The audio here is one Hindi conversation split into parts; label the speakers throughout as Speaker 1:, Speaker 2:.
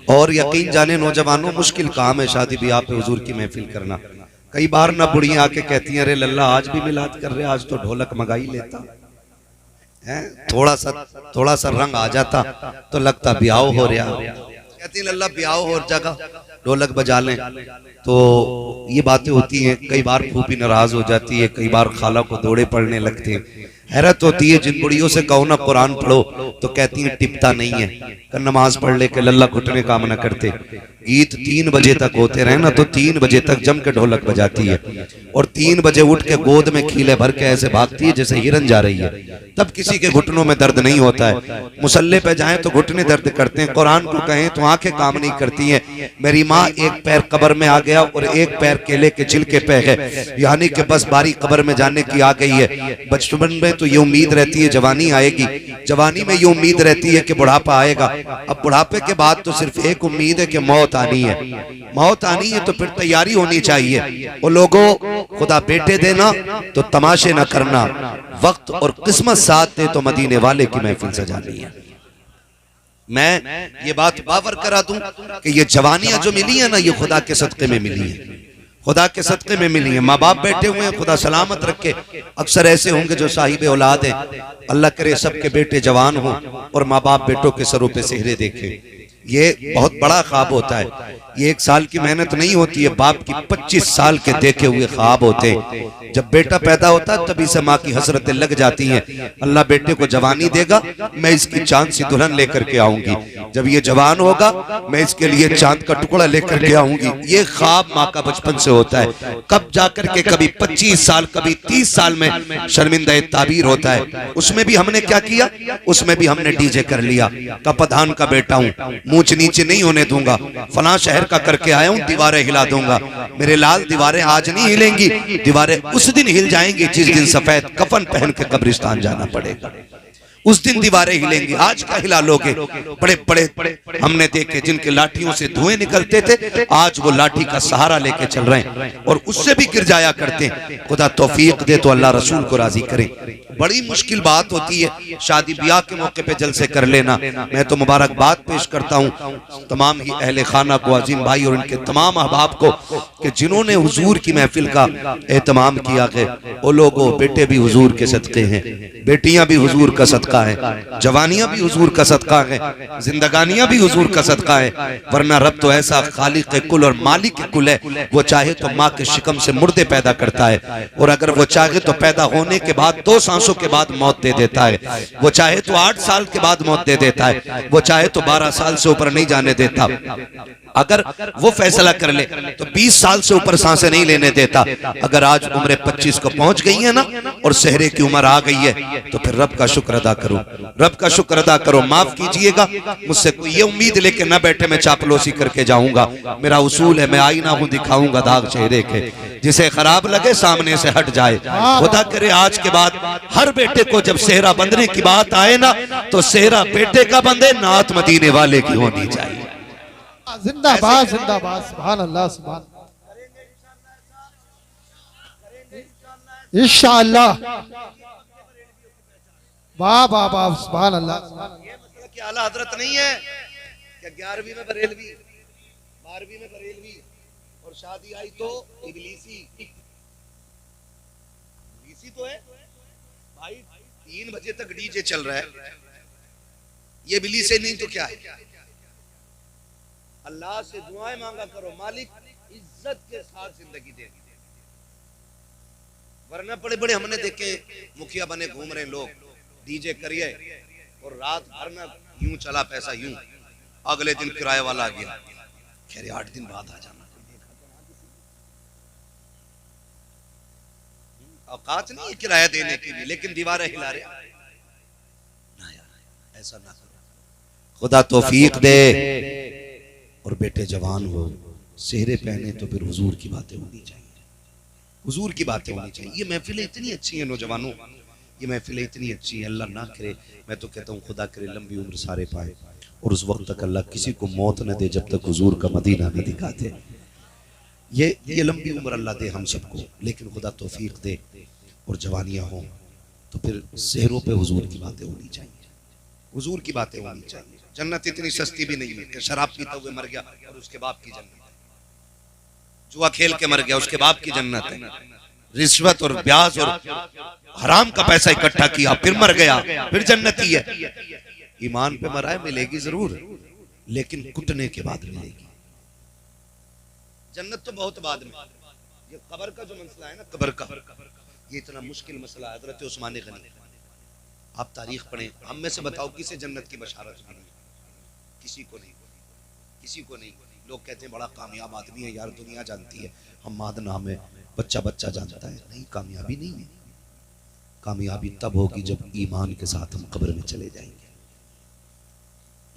Speaker 1: और यकीन जाने नौजवानों, मुश्किल काम है शादी ब्याह पे हुजूर की महफिल करना। कई बार ना बुढ़ियां आके कहती हैं, अरे लल्ला आज भी मिलाद कर रहे, आज तो ढोलक मंगा ही लेता है, थोड़ा सा रंग आ जाता तो लगता ब्याह हो रहा। कहती लल्ला ब्याह हो जगह ढोलक बजा लें। तो ये बातें होती हैं। कई बार फूफी नाराज हो जाती है, कई बार खाला को दौड़े पड़ने लगते हैं। हैरत होती है, जिन बुढ़ियों से कहो ना कुरान पढ़ो तो कहती हैं टिपता नहीं है, कर नमाज पढ़ ले के लल्ला घुटने काम न करते। गीत 3 बजे तक होते रहे ना तो 3 बजे तक जम के ढोलक बजाती है और 3 बजे उठ के गोद में खीले भर के ऐसे भागती है जैसे हिरन जा रही है। तब किसी के घुटनों में दर्द नहीं होता है। मुसल्ले पे जाएं तो घुटने दर्द करते हैं, कुरान को कहें तो आंखें काम नहीं करती हैं। मेरी माँ एक पैर कब्र में आ गया और एक पैर केले के छिलके पे है, यानी कि बस बारी कब्र में जाने की आ गई है। बचपन में तो ये उम्मीद रहती है जवानी आएगी, जवानी में ये उम्मीद रहती है कि बुढ़ापा आएगा। अब बुढ़ापे के बाद तो सिर्फ एक उम्मीद है कि मौत आनी है। मौत आनी है तो फिर तैयारी होनी चाहिए। वो लोगों, खुदा बेटे देना तो तमाशे ना करना, वक्त और किस्मत साथ दे तो मदीने वाले की महफिल सजानी है। मैं ये बात बावर करा दूं कि ये जवानियां जो मिली है ना, ये खुदा के सदक़े में मिली है, खुदा के सदक़े में मिली है। माँ बाप बैठे हुए हैं, खुदा सलामत रखे। अक्सर ऐसे होंगे जो साहिब औलाद हैं, अल्लाह करे सबके बेटे जवान हों और माँ बाप बेटों के सरों पे सेहरे देखें। ये बहुत बड़ा ख्वाब होता है। ये 1 साल की मेहनत नहीं होती है, बाप की 25 साल के देखे हुए ख्वाब होते हैं। जब बेटा पैदा होता है तभी से माँ की हसरतें लग जाती हैं, अल्लाह बेटे को जवानी देगा, मैं इसकी चांद सी दुल्हन लेकर के आऊंगी, जब ये जवान होगा मैं इसके लिए चांद का टुकड़ा लेकर के आऊंगी। ये ख्वाब माँ का बचपन से होता है। कब जाकर के कभी 25 साल कभी 30 साल में शर्मिंदा ताबीर होता है। उसमें भी हमने क्या किया, उसमें भी हमने डीजे कर लिया। का प्रधान का बेटा हूँ, ऊंच नीचे नहीं होने दूंगा, फलां शहर का करके आया हूं, दीवारें हिला दूंगा। मेरे लाल दीवारें आज नहीं हिलेंगी, दीवारें उस दिन हिल जाएंगी जिस दिन सफेद कफन पहन के कब्रिस्तान जाना पड़ेगा। उस दिन दीवारें हिलेंगी, आज का हिला लोगे। बड़े बड़े हमने देखे जिनके लाठियों से धुएं निकलते थे, आज वो लाठी का सहारा लेके चल रहे हैं और उससे भी गिर जाया करते हैं। खुदा तौफीक दे तो अल्लाह रसूल को राजी करे। बड़ी मुश्किल बात होती है शादी ब्याह के मौके पे जलसे कर लेना। मैं तो मुबारकबाद पेश करता हूँ तमाम ही अहले खाना को, अजीम भाई और इनके तमाम अहबाब को कि जिन्होंने हुजूर की महफिल का एहतमाम किया है। वो लोगों, बेटे भी हुजूर के सदक़े हैं, बेटियां भी हुजूर का सदका है, जवानियां भी हुजूर का सदका है, जिंदगानियां भी हुजूर का सदका है। वरना रब तो ऐसा खालिक कुल और मालिक कुल है, वो चाहे तो माँ के शिकम से मुर्दे पैदा करता है और अगर वो चाहे तो पैदा होने के बाद 2 सांसों के बाद मौत दे देता है। वो चाहे तो 8 साल के बाद मौत दे देता है, वो चाहे तो 12 साल से ऊपर नहीं जाने देता। अगर वो फैसला कर ले तो 20 साल से ऊपर सांसें नहीं लेने देता। अगर आज उम्र 25 को पहुंच गई है ना और सेहरे की उम्र आ गई है तो फिर रब का शुक्र अदा करो, रब का शुक्र अदा करो। माफ कीजिएगा, मुझसे कोई ये उम्मीद लेके न बैठे मैं चापलूसी करके जाऊंगा। मेरा उसूल है, मैं आईना हूं, दिखाऊंगा दाग चेहरे के, जिसे खराब लगे सामने से हट जाए। खुदा करे आज के बाद हर बेटे को जब सेहरा बंधने की बात आए ना तो सेहरा बेटे का बंधे, नात मदीने वाले की होनी चाहिए।
Speaker 2: जिंदाबाद जिंदाबाद, सुभान अल्लाह, सुभान इंशाअल्लाह, वाह वाह वाह, सुभान अल्लाह।
Speaker 1: ये मतलब कि आला हजरत नहीं है कि 11वीं में बरेलवी, 12वीं में बरेलवी और शादी आई तो इबलीसी तो है भाई। 3 बजे तक डीजे चल रहा है, ये इबलीसी नहीं तो क्या है। अल्लाह से दुआएं मांगा करो, मालिक इज्जत के साथ जिंदगी दे। वरना बड़े बड़े हमने देखे मुखिया बने घूम रहे लोग, डीजे करिए और रात भर में यूं चला पैसा यूं, अगले दिन किराए वाला आ गया, खैर 8 दिन बाद आ जाना। औकात नहीं है किराया देने की भी, लेकिन दीवारें हिला रहे ना यार, ऐसा ना करो। खुदा तौफीक दे और बेटे जवान हो, सेहरे पहने तो फिर हुजूर की बातें होनी चाहिए, हुजूर की बातें होनी चाहिए। ये महफिलें इतनी अच्छी हैं नौजवानों, ये महफिलें इतनी अच्छी हैं। अल्लाह ना करे, मैं तो कहता हूँ खुदा करे लंबी उम्र सारे पाए और उस वक्त तक अल्लाह किसी को मौत न दे जब तक हुजूर का मदीना न दिखाते। ये लंबी उम्र अल्लाह दे हम सबको, लेकिन खुदा तौफीक दे और जवानियाँ हों तो फिर सेहरों पे हुजूर की बातें होनी चाहिए, हुजूर की बातें होनी चाहिए। जन्नत इतनी सस्ती भी नहीं है कि शराब पीता हुए मर गया और उसके बाप की जन्नत है, जुआ खेल के मर गया उसके बाप की जन्नत है, रिश्वत और ब्याज और हराम का पैसा इकट्ठा किया फिर मर गया फिर जन्नती है। ईमान पे मरा है मिलेगी जरूर, लेकिन कुटने के बाद मिलेगी। जन्नत तो बहुत बाद में, ये कब्र का जो मसला है ना, कब्र का ये इतना मुश्किल मसला है। हजरत उस्मान गनी, आप तारीख पढ़ें, हम में से बताओ किसे जन्नत की बशारत मिली? किसी को नहीं, किसी को नहीं। लोग कहते हैं बड़ा कामयाब आदमी है यार, दुनिया जानती है, हम माद नाम है, बच्चा बच्चा जानता है। नहीं, कामयाबी नहीं है। कामयाबी तब होगी जब ईमान के साथ हम कब्र में चले जाएंगे।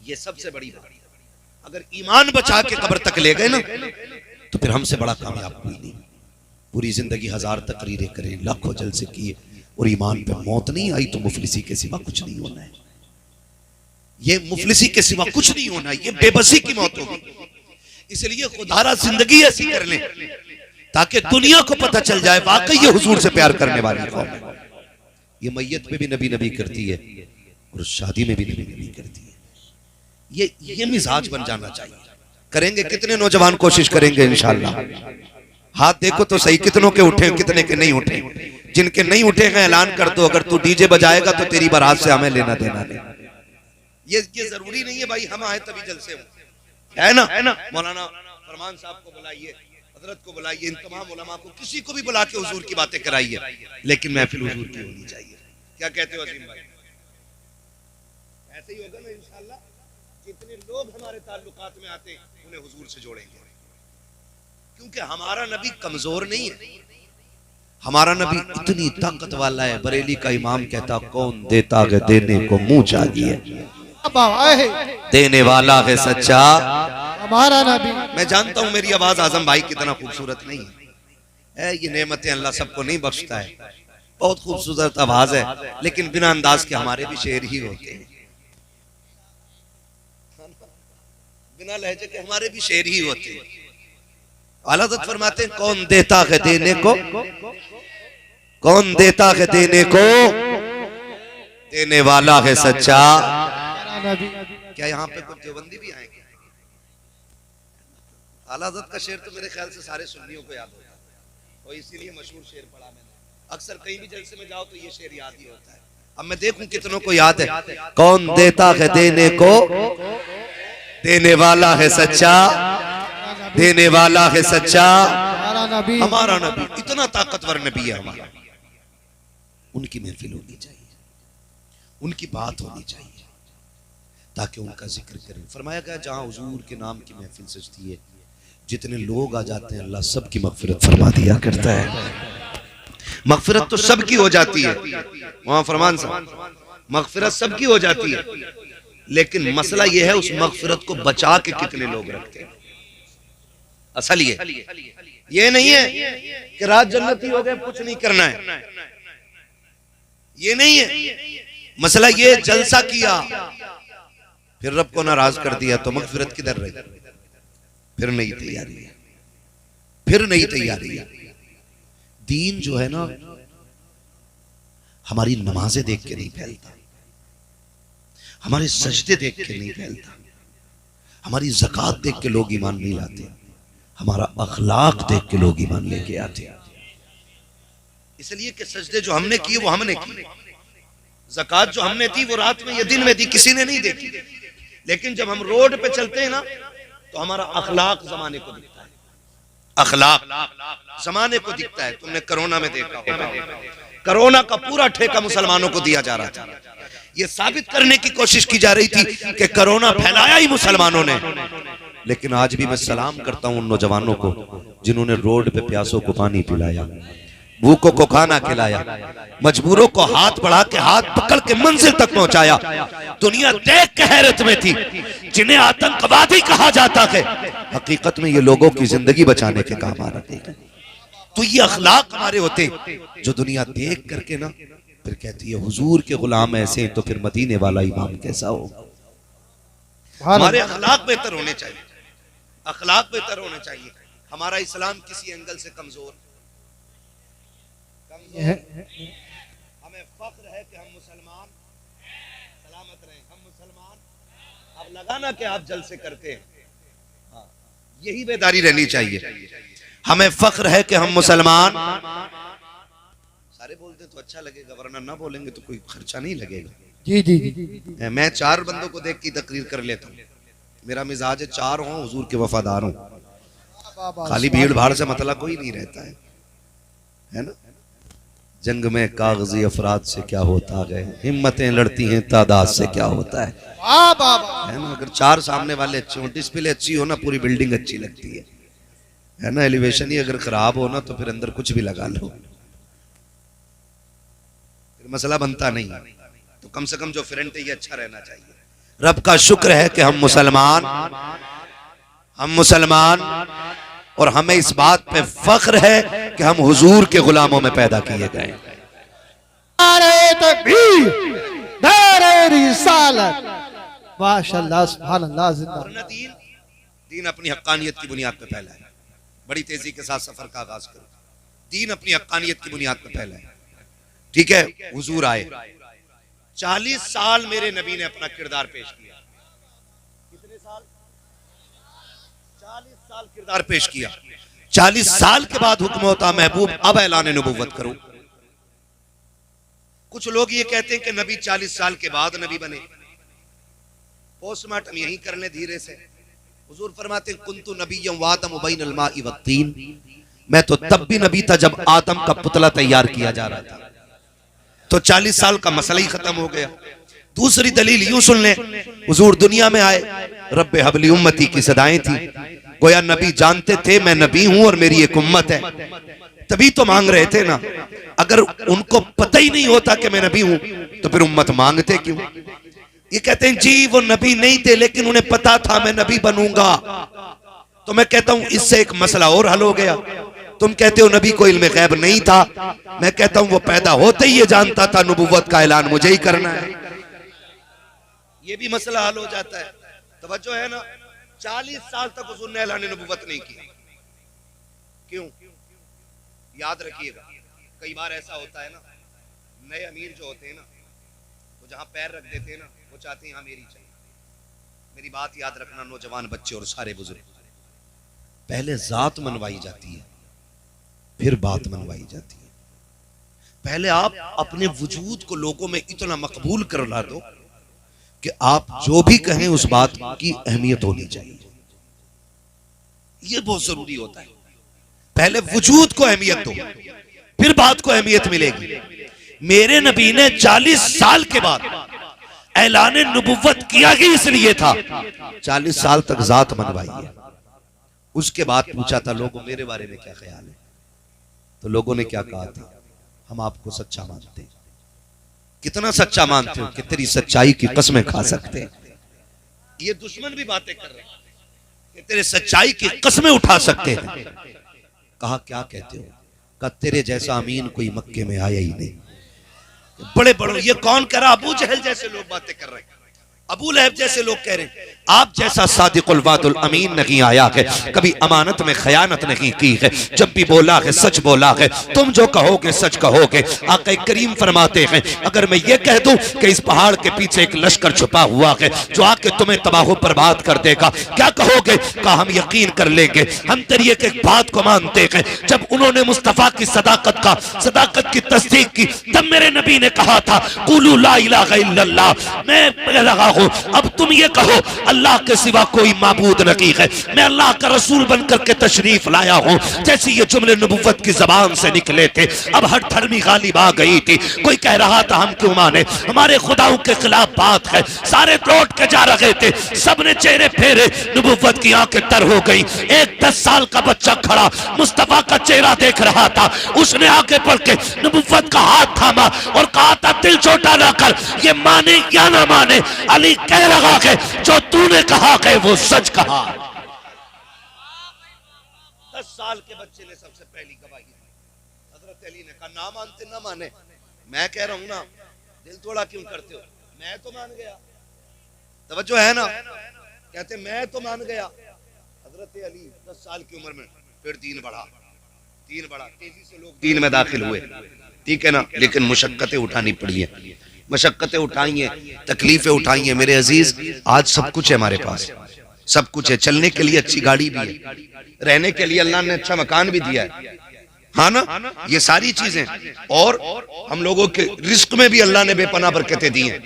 Speaker 1: ये सबसे बड़ी बात। अगर ईमान बचा के कब्र तक ले गए ना, तो फिर हमसे बड़ा कामयाब कोई नहीं। पूरी जिंदगी 1000 तकरीरें करें, लाखों जलसे किए और ईमान पे मौत नहीं आई तो मुफलिसी के सिवा कुछ नहीं होना है। ये मुफलिसी के सिवा कुछ नहीं होना है, ये बेबसी की मौत होगी। इसलिए खुदारा जिंदगी ऐसी कर ले ताकि दुनिया को पता चल जाए वाकई ये हुजूर से प्यार करने वाली कौम है। ये मैयत पे भी नबी नबी करती है और शादी में भी नबी नबी करती है। ये मिजाज बन जाना चाहिए। करेंगे कितने नौजवान कोशिश करेंगे इंशाल्लाह। हाथ देखो तो सही, कितनों के उठे कितने के नहीं उठे। जिनके नहीं उठे हैं ऐलान कर दो, अगर तू डीजे बजाएगा तो तेरी बारात से हमें लेना देना नहीं। ये जरूरी नहीं है भाई हम आए तभी जलसे हो, है ना। मौलाना फरमान साहब को बुलाइए, हजरत को बुलाइए, इन तमाम उलमा को, किसी को भी बुला के हुजूर की बातें कराइए, लेकिन महफिल हुजूर की होनी चाहिए। क्या कहते हो अजीम भाई? ऐसे ही होगा ना इंशाल्लाह। जितने लोग हमारे ताल्लुकात में आते हैं उन्हें हुजूर से जोड़ेंगे, क्योंकि हमारा नबी कमजोर नहीं है। हमारा नबी इतनी ताकत वाला है। बरेली का इमाम कहता कौन देता है देने को मुंह चाहिए, देने वाला है सच्चा
Speaker 2: हमारा नबी।
Speaker 1: मैं जानता हूं मेरी आवाज आजम भाई की तरह खूबसूरत नहीं है, ये नेमतें अल्लाह सबको नहीं बख्शता है। बहुत खूबसूरत आवाज है, लेकिन बिना अंदाज के हमारे भी शेर ही होते हैं, बिना लहजे के हमारे भी शेर ही होते हैं। आला हज़रत फरमाते हैं कौन देता है देने को, कौन देता है देने को, देने वाला है सच्चा। क्या यहाँ पे कुछ देवबंदी भी आएंगे? आला हज़रत का शेर तो मेरे ख्याल से सारे सुन्नियों को याद होता है और इसीलिए मशहूर शेर पढ़ा मैंने। अक्सर कहीं भी जलसे में जाओ तो ये शेर याद ही होता है। अब मैं देखूं कितनों को याद है। कौन देता है देने को, देने वाला है सच्चा, देने वाला है सच्चा। हमारा नबी इतना ताकतवर नबी है हमारा। उनकी महफिल होनी चाहिए, उनकी बात होनी चाहिए ताकि उनका जिक्र करें। फरमाया गया जहां हुजूर के नाम की महफिल सजती है, जितने लोग आ जाते हैं अल्लाह सबकी मगफिरत फरमा दिया करता है। मगफिरत तो सबकी हो जाती है, वहां फरमान साहब मगफिरत सबकी हो जाती है, लेकिन मसला यह है उस मगफिरत को बचा के कितने लोग रखते हैं। असल ये नहीं है कि रात जन्नती हो गए कुछ नहीं करना है, ये नहीं है मसला। ये जलसा किया फिर रब को नाराज कर दिया तो मगफिरत किधर रही? फिर नई तैयारी है, फिर नई तैयारी है। दीन जो है ना हमारी नमाजें देख के नहीं फैलता, हमारे सजदे देख के नहीं फैलता, हमारी ज़कात देख के लोग ईमान नहीं लाते, हमारा अखलाक देख के लोग ईमान लेके आते। इसलिए कि सजदे जो हमने किए वो हमने किए, ज़कात जो हमने दी वो रात में या दिन में दी, किसी ने नहीं देखी। लेकिन जब हम रोड पे चलते हैं ना तो हमारा अखलाक जमाने को दिखता है, अखलाक जमाने को दिखता है। तुमने कोरोना में देखा होगा, कोरोना का पूरा ठेका मुसलमानों को दिया जा रहा था। यह साबित करने की कोशिश की जा रही थी कि कोरोना फैलाया ही मुसलमानों ने। लेकिन आज भी मैं सलाम करता हूं उन नौजवानों को जिन्होंने रोड पे प्यासों को पानी पिलाया, भूखों को खाना खिलाया, मजबूरों को हाथ बढ़ा के हाथ पकड़ के मंजिल तक पहुंचाया। दुनिया देख के हैरत में थी। जिन्हें आतंकवादी कहा जाता है हकीकत में ये लोगों की जिंदगी बचाने के काम आ रहे थे। तो ये अखलाक हमारे होते जो दुनिया देख करके ना फिर कहती है हुजूर के गुलाम ऐसे तो फिर मदीने वाला इमाम कैसा हो। हमारे अखलाक बेहतर होने चाहिए, अखलाक बेहतर होने चाहिए। हमारा इस्लाम किसी एंगल से कमजोर हमें फख्र है कि हम मुसलमान, सलामत रहे हम मुसलमान। अब लगाना कि आप जलसे करते हैं। हाँ, यही बेदारी रहनी चाहिए। हमें फख्र है कि हम मुसलमान। सारे बोलते तो अच्छा लगेगा, वरना ना बोलेंगे तो कोई खर्चा नहीं लगेगा।
Speaker 2: जी जी जी।
Speaker 1: मैं 4 बंदों को देख के तकरीर कर लेता हूँ। मेरा मिजाज है 4 हों, हुजूर के वफादार हों। खाली भीड़ भाड़ से मतलब कोई नहीं रहता है ना। जंग में कागजी अफराद से क्या होता है, हिम्मतें लड़ती हैं तादाद से क्या होता है है ना। अगर 4 सामने वाले अच्छे हो, डिस्प्ले अच्छी हो ना, पूरी बिल्डिंग अच्छी लगती है ना। एलिवेशन ही अगर खराब हो ना तो फिर अंदर कुछ भी लगा लो, फिर मसला बनता नहीं। तो कम से कम जो फ्रंट है ये अच्छा रहना चाहिए। रब का शुक्र है कि हम मुसलमान और हमें इस बात पे फख्र है कि हम हुजूर के गुलामों में पैदा किए गए।
Speaker 2: नारे तकबीर, नारे रिसालत, माशाअल्लाह सुभान अल्लाह। जिंदा
Speaker 1: दीन अपनी हक्कानियत की बुनियाद पे फैला है। बड़ी तेजी के साथ सफर का आगाज करो। दीन अपनी हक्कानियत की बुनियाद पे फैला है। ठीक है, हुजूर आए, 40 साल मेरे नबी ने अपना किरदार पेश किया। कितने साल? 40 साल किरदार पेश किया। 40 साल के बाद हुक्म होता महबूब अब ऐलान नबुव्वत करो। कुछ लोग ये कहते हैं कि नबी 40 साल के बाद नबी बने। पोस्टमार्टम यही कर ले धीरे से। हुजूर फरमाते हैं कुंतु नबिय्यम व आदम बैनल माइ वत्तीन, मैं तो तब भी नबी था जब आदम का पुतला तैयार किया जा रहा था। तो 40 साल का मसला ही खत्म हो गया। दूसरी दलील यूं सुन ले, हुजूर दुनिया में आए, रब्बे हबली उम्मती की सदाएं थी। गोया नबी जानते थे मैं नबी हूं और मेरी एक उम्मत है, तभी तो मांग रहे थे ना। अगर उनको पता ही नहीं होता कि मैं नबी हूं तो फिर उम्मत मांगते क्यों? ये कहते हैं जी वो नबी नहीं थे लेकिन उन्हें पता था मैं नबी बनूंगा। तो मैं कहता हूं इससे एक मसला और हल हो गया। तुम कहते हो नबी को इल्म गैब नहीं था, मैं कहता हूं वो पैदा होते ही ये जानता था नबुव्वत का ऐलान मुझे ही करना है। ये भी मसला हल हो जाता है। तवज्जो है ना। 40 साल तक हुजूर ने ऐलान नबुव्वत नहीं की। क्यों? याद रखिएगा, कई बार ऐसा होता है ना, नए अमीर जो होते हैं ना, वो जहां पैर रख देते हैं ना, वो चाहते हैं हाँ मेरी चाहिए। मेरी बात याद रखना नौजवान बच्चे और सारे बुजुर्ग, पहले जात मनवाई जाती है फिर बात मनवाई जाती है। पहले आप अपने वजूद को लोगों में इतना मकबूल कर ला दो कि आप जो भी कहें उस बात की अहमियत होनी चाहिए। यह बहुत जरूरी होता है। पहले वजूद को अहमियत दो फिर बात को अहमियत मिलेगी। मेरे नबी ने 40 साल के बाद ऐलान नबुव्वत किया ही इसलिए था, 40 साल तक जात मनवाई है। उसके बाद पूछा था लोगों मेरे बारे में क्या ख्याल है, तो लोगों ने क्या कहा था, हम आपको सच्चा मानते हैं। कितना सच्चा मानते हो कि तेरी सच्चाई की कसमें खा सकते हैं। ये दुश्मन भी बातें कर रहे हैं कि तेरे सच्चाई की कसमें उठा सकते हैं। कहा क्या कहते हो? कहा तेरे जैसा अमीन कोई मक्के में आया ही नहीं। बड़े बड़े ये कौन कह रहा? अबू जहल जैसे लोग बातें कर रहे हैं, अबू लहब जैसे लोग कह रहे हैं आप जैसा सादिकुल वादुल अमीन नहीं आया है, कभी अमानत में खयानत नहीं की है, जब भी बोला है सच बोला है, तुम जो कहोगे सच कहोगे। आका करीम फरमाते हैं अगर मैं ये कह दूं कि इस पहाड़ के पीछे एक लश्कर छुपा हुआ है जो आके तुम्हें तबाह बर्बाद कर देगा, क्या कहोगे? कहा हम यकीन कर लेंगे, हम तेरी एक एक बात को मानते हैं। जब उन्होंने मुस्तफा की सदाकत की तस्दीक की, तब मेरे नबी ने कहा था कुलू ला इलाहा इल्लल्लाह, मैं लगा हूं अब तुम ये कहो अल्लाह के सिवा कोई माबूद नहीं है, मैं अल्लाह का रसूल बनकर के तशरीफ लाया हूं। जैसे ये जुमले नबुव्वत की जबान से निकले थे, अब हर धर्मी गालिब आ गई थी। कोई कह रहा था हम क्यों माने, हमारे खुदाओं के खिलाफ बात है। सारे लौट के जा रहे थे, सबने चेहरे फेरे, नबुव्वत की आंखें तर हो गई। एक 10 साल का बच्चा खड़ा मुस्तफा का चेहरा देख रहा था, उसने आगे बढ़ के नबुव्वत का हाथ थामा और कहा था दिल छोटा ना कर, ये माने या ना माने, अली कह रहा है जो तूने कहा है वो सच कहा। 10 साल के बच्चे ने सबसे पहली गवाही दी। हजरत अली ने कहा ना मानते ना माने, मैं कह रहा हूं ना, दिल थोड़ा क्यों करते हो, मैं तो मान गया। तवज्जो है ना, कहते मैं तो मान गया। हजरत अली 10 साल की उम्र में फिर दीन बढ़ा, तेजी से लोग दीन में दाखिल हुए, ठीक है ना, लेकिन मुशक्कतें उठानी पड़ी है। मशक्कतें उठाई हैं, तकलीफें उठाई हैं। मेरे अजीज, आज सब कुछ है हमारे पास, सब कुछ है। चलने के लिए अच्छी गाड़ी भी है, रहने के लिए अल्लाह ने अच्छा मकान भी दिया है, हाँ ना, ये सारी चीजें। और हम लोगों के रिस्क में भी अल्लाह ने बेपनाह बरकतें दी हैं।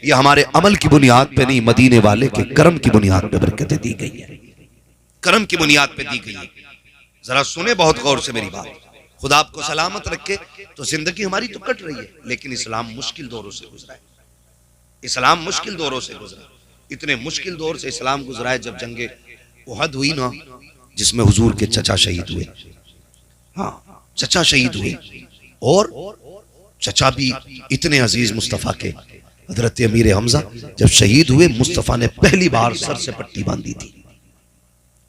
Speaker 1: ये हमारे अमल की बुनियाद पे नहीं, मदीने वाले के करम की बुनियाद पे बरकतें दी गई है, करम की बुनियाद पे दी गई है। जरा सुने बहुत गौर से मेरी बात। खुदा आपको सलामत रखे। तो जिंदगी हमारी तो कट रही है, लेकिन इस्लाम मुश्किल दौरों से गुजरा है, इस्लाम मुश्किल दौरों से गुजरा। इतने मुश्किल दौर से इस्लाम गुजरा है, जब जंगे उहद हुई ना, जिसमें हुजूर के चचा शहीद हुए, हाँ चचा शहीद हुए, और चचा भी इतने अजीज मुस्तफ़ा के, हजरत अमीर हमजा जब शहीद हुए, मुस्तफ़ा ने पहली बार सर से पट्टी बांधी थी,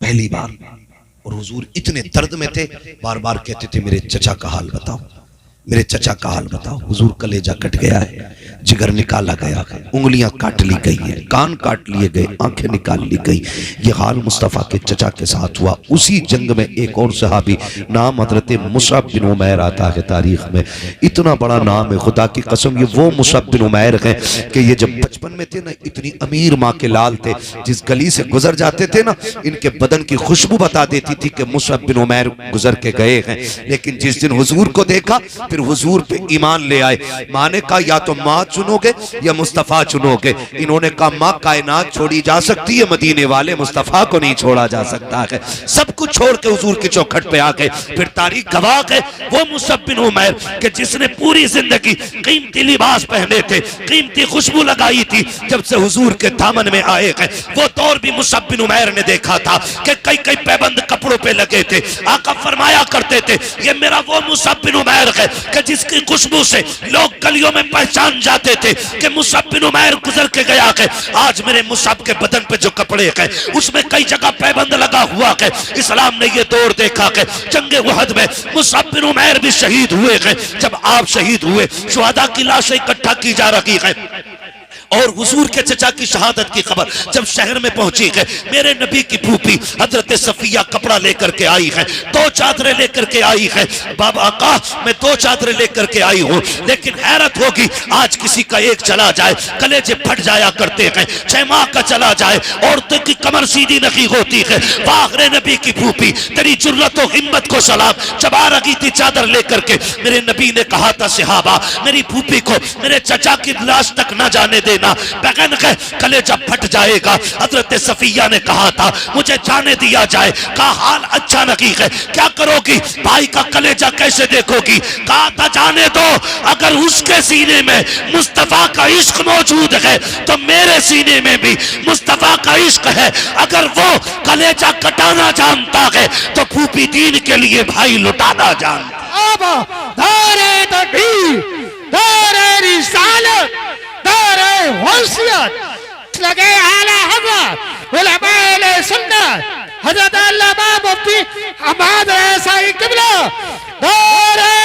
Speaker 1: पहली बार। और हुजूर इतने दर्द में थे, बार बार कहते थे मेरे चचा का हाल बताओ, मेरे चचा का हाल बताओ। हुजूर कलेजा कट गया है, जिगर निकाला गया है, उंगलियां काट ली गई है, कान काट लिए गए, आंखें निकाल ली गई। ये हाल मुस्तफ़ा के चचा के साथ हुआ। उसी जंग में एक और सहाबी, नाम हजरत मुसअब बिन उमैर आता है तारीख में, इतना बड़ा नाम है, खुदा की कसम। ये वो मुसअब बिन उमैर है कि ये जब बचपन में थे ना, इतनी अमीर माँ के लाल थे, जिस गली से गुजर जाते थे ना, इनके बदन की खुशबू बता देती थी कि मुसअब बिन उमैर गुजर के गए हैं। लेकिन जिस दिन हुजूर को देखा, फिर हुजूर पे ईमान ले आए। माँ ने कहा या तो माँ चुनोगे या मुस्तफ़ा चुनोगे। इन्होंने कहा माँ कायनात छोड़ी जा सकती है, मदीने वाले मुस्तफ़ा को नहीं छोड़ा जा सकता है। सब कुछ छोड़ के हुजूर की चौखट पे आ गए। फिर तारीख गवाह है वो मुसअब बिन उमैर के जिसने पूरी जिंदगी कीमती लिबास पहने थे, कीमती खुशबू लगाई थी, जब से हुजूर के दामन में आए हैं, वो दौर भी मुसअब बिन उमैर ने देखा था कि कई कई पैबंद कपड़ों पे लगे थे। आका फरमाया करते थे, ये मेरा वो मुसअब बिन उमैर है कि जिसकी खुशबू से लोग गलियों में पहचान जाते थे कि मुसअब बिन उमैर गुजर के गया है। आज मेरे मुसअब के बदन पे जो कपड़े हैं, उसमें कई जगह पैबंद लगा हुआ है। इस्लाम ने ये दौर देखा है, जंगे उहद में मुसअब बिन उमैर भी शहीद हुए हैं। जब आप शहीद हुए, शुहदा की लाशें इकट्ठा की जा रही है, और हुजूर के चचा की शहादत की खबर जब शहर में पहुंची है, मेरे नबी की फूफी हजरत सफिया कपड़ा लेकर के आई है, 2 चादरें लेकर के आई है। बाबा का मैं 2 चादरें लेकर के आई हूं, लेकिन हैरत होगी आज किसी का एक चला जाए, कलेजे फट जाया करते हैं। 6 माह का चला जाए, औरतों की कमर सीधी नहीं होती है। वाहरे नबी की फूफी, तेरी जुर्रत और हिम्मत को सलाम। जब आ रही थी चादर लेकर के, मेरे नबी ने कहा था सहाबा, मेरी फूफी को मेरे चचा की लाश तक न जाने देना, बगन के कलेजा फट जाएगा। हजरत सफिया ने कहा था मुझे जाने दिया जाए। कहा हाल अच्छा नहीं है, क्या करोगी, भाई का कलेजा कैसे देखोगी। कहा था जाने दो, अगर उसके सीने में मुस्तफा का इश्क मौजूद है तो मेरे सीने में भी मुस्तफा का इश्क है। अगर वो कलेजा कटाना जानता है तो फूफी दीन के लिए भाई लुटाना जानता।
Speaker 2: अब दारे तकबीर, दारे रिसालत, दारे वसीयत लगे आला हज़रत उलमाए सुन्नत हज़रत अल्लामा मुफ्ती हमाद रसाई किबला, दारे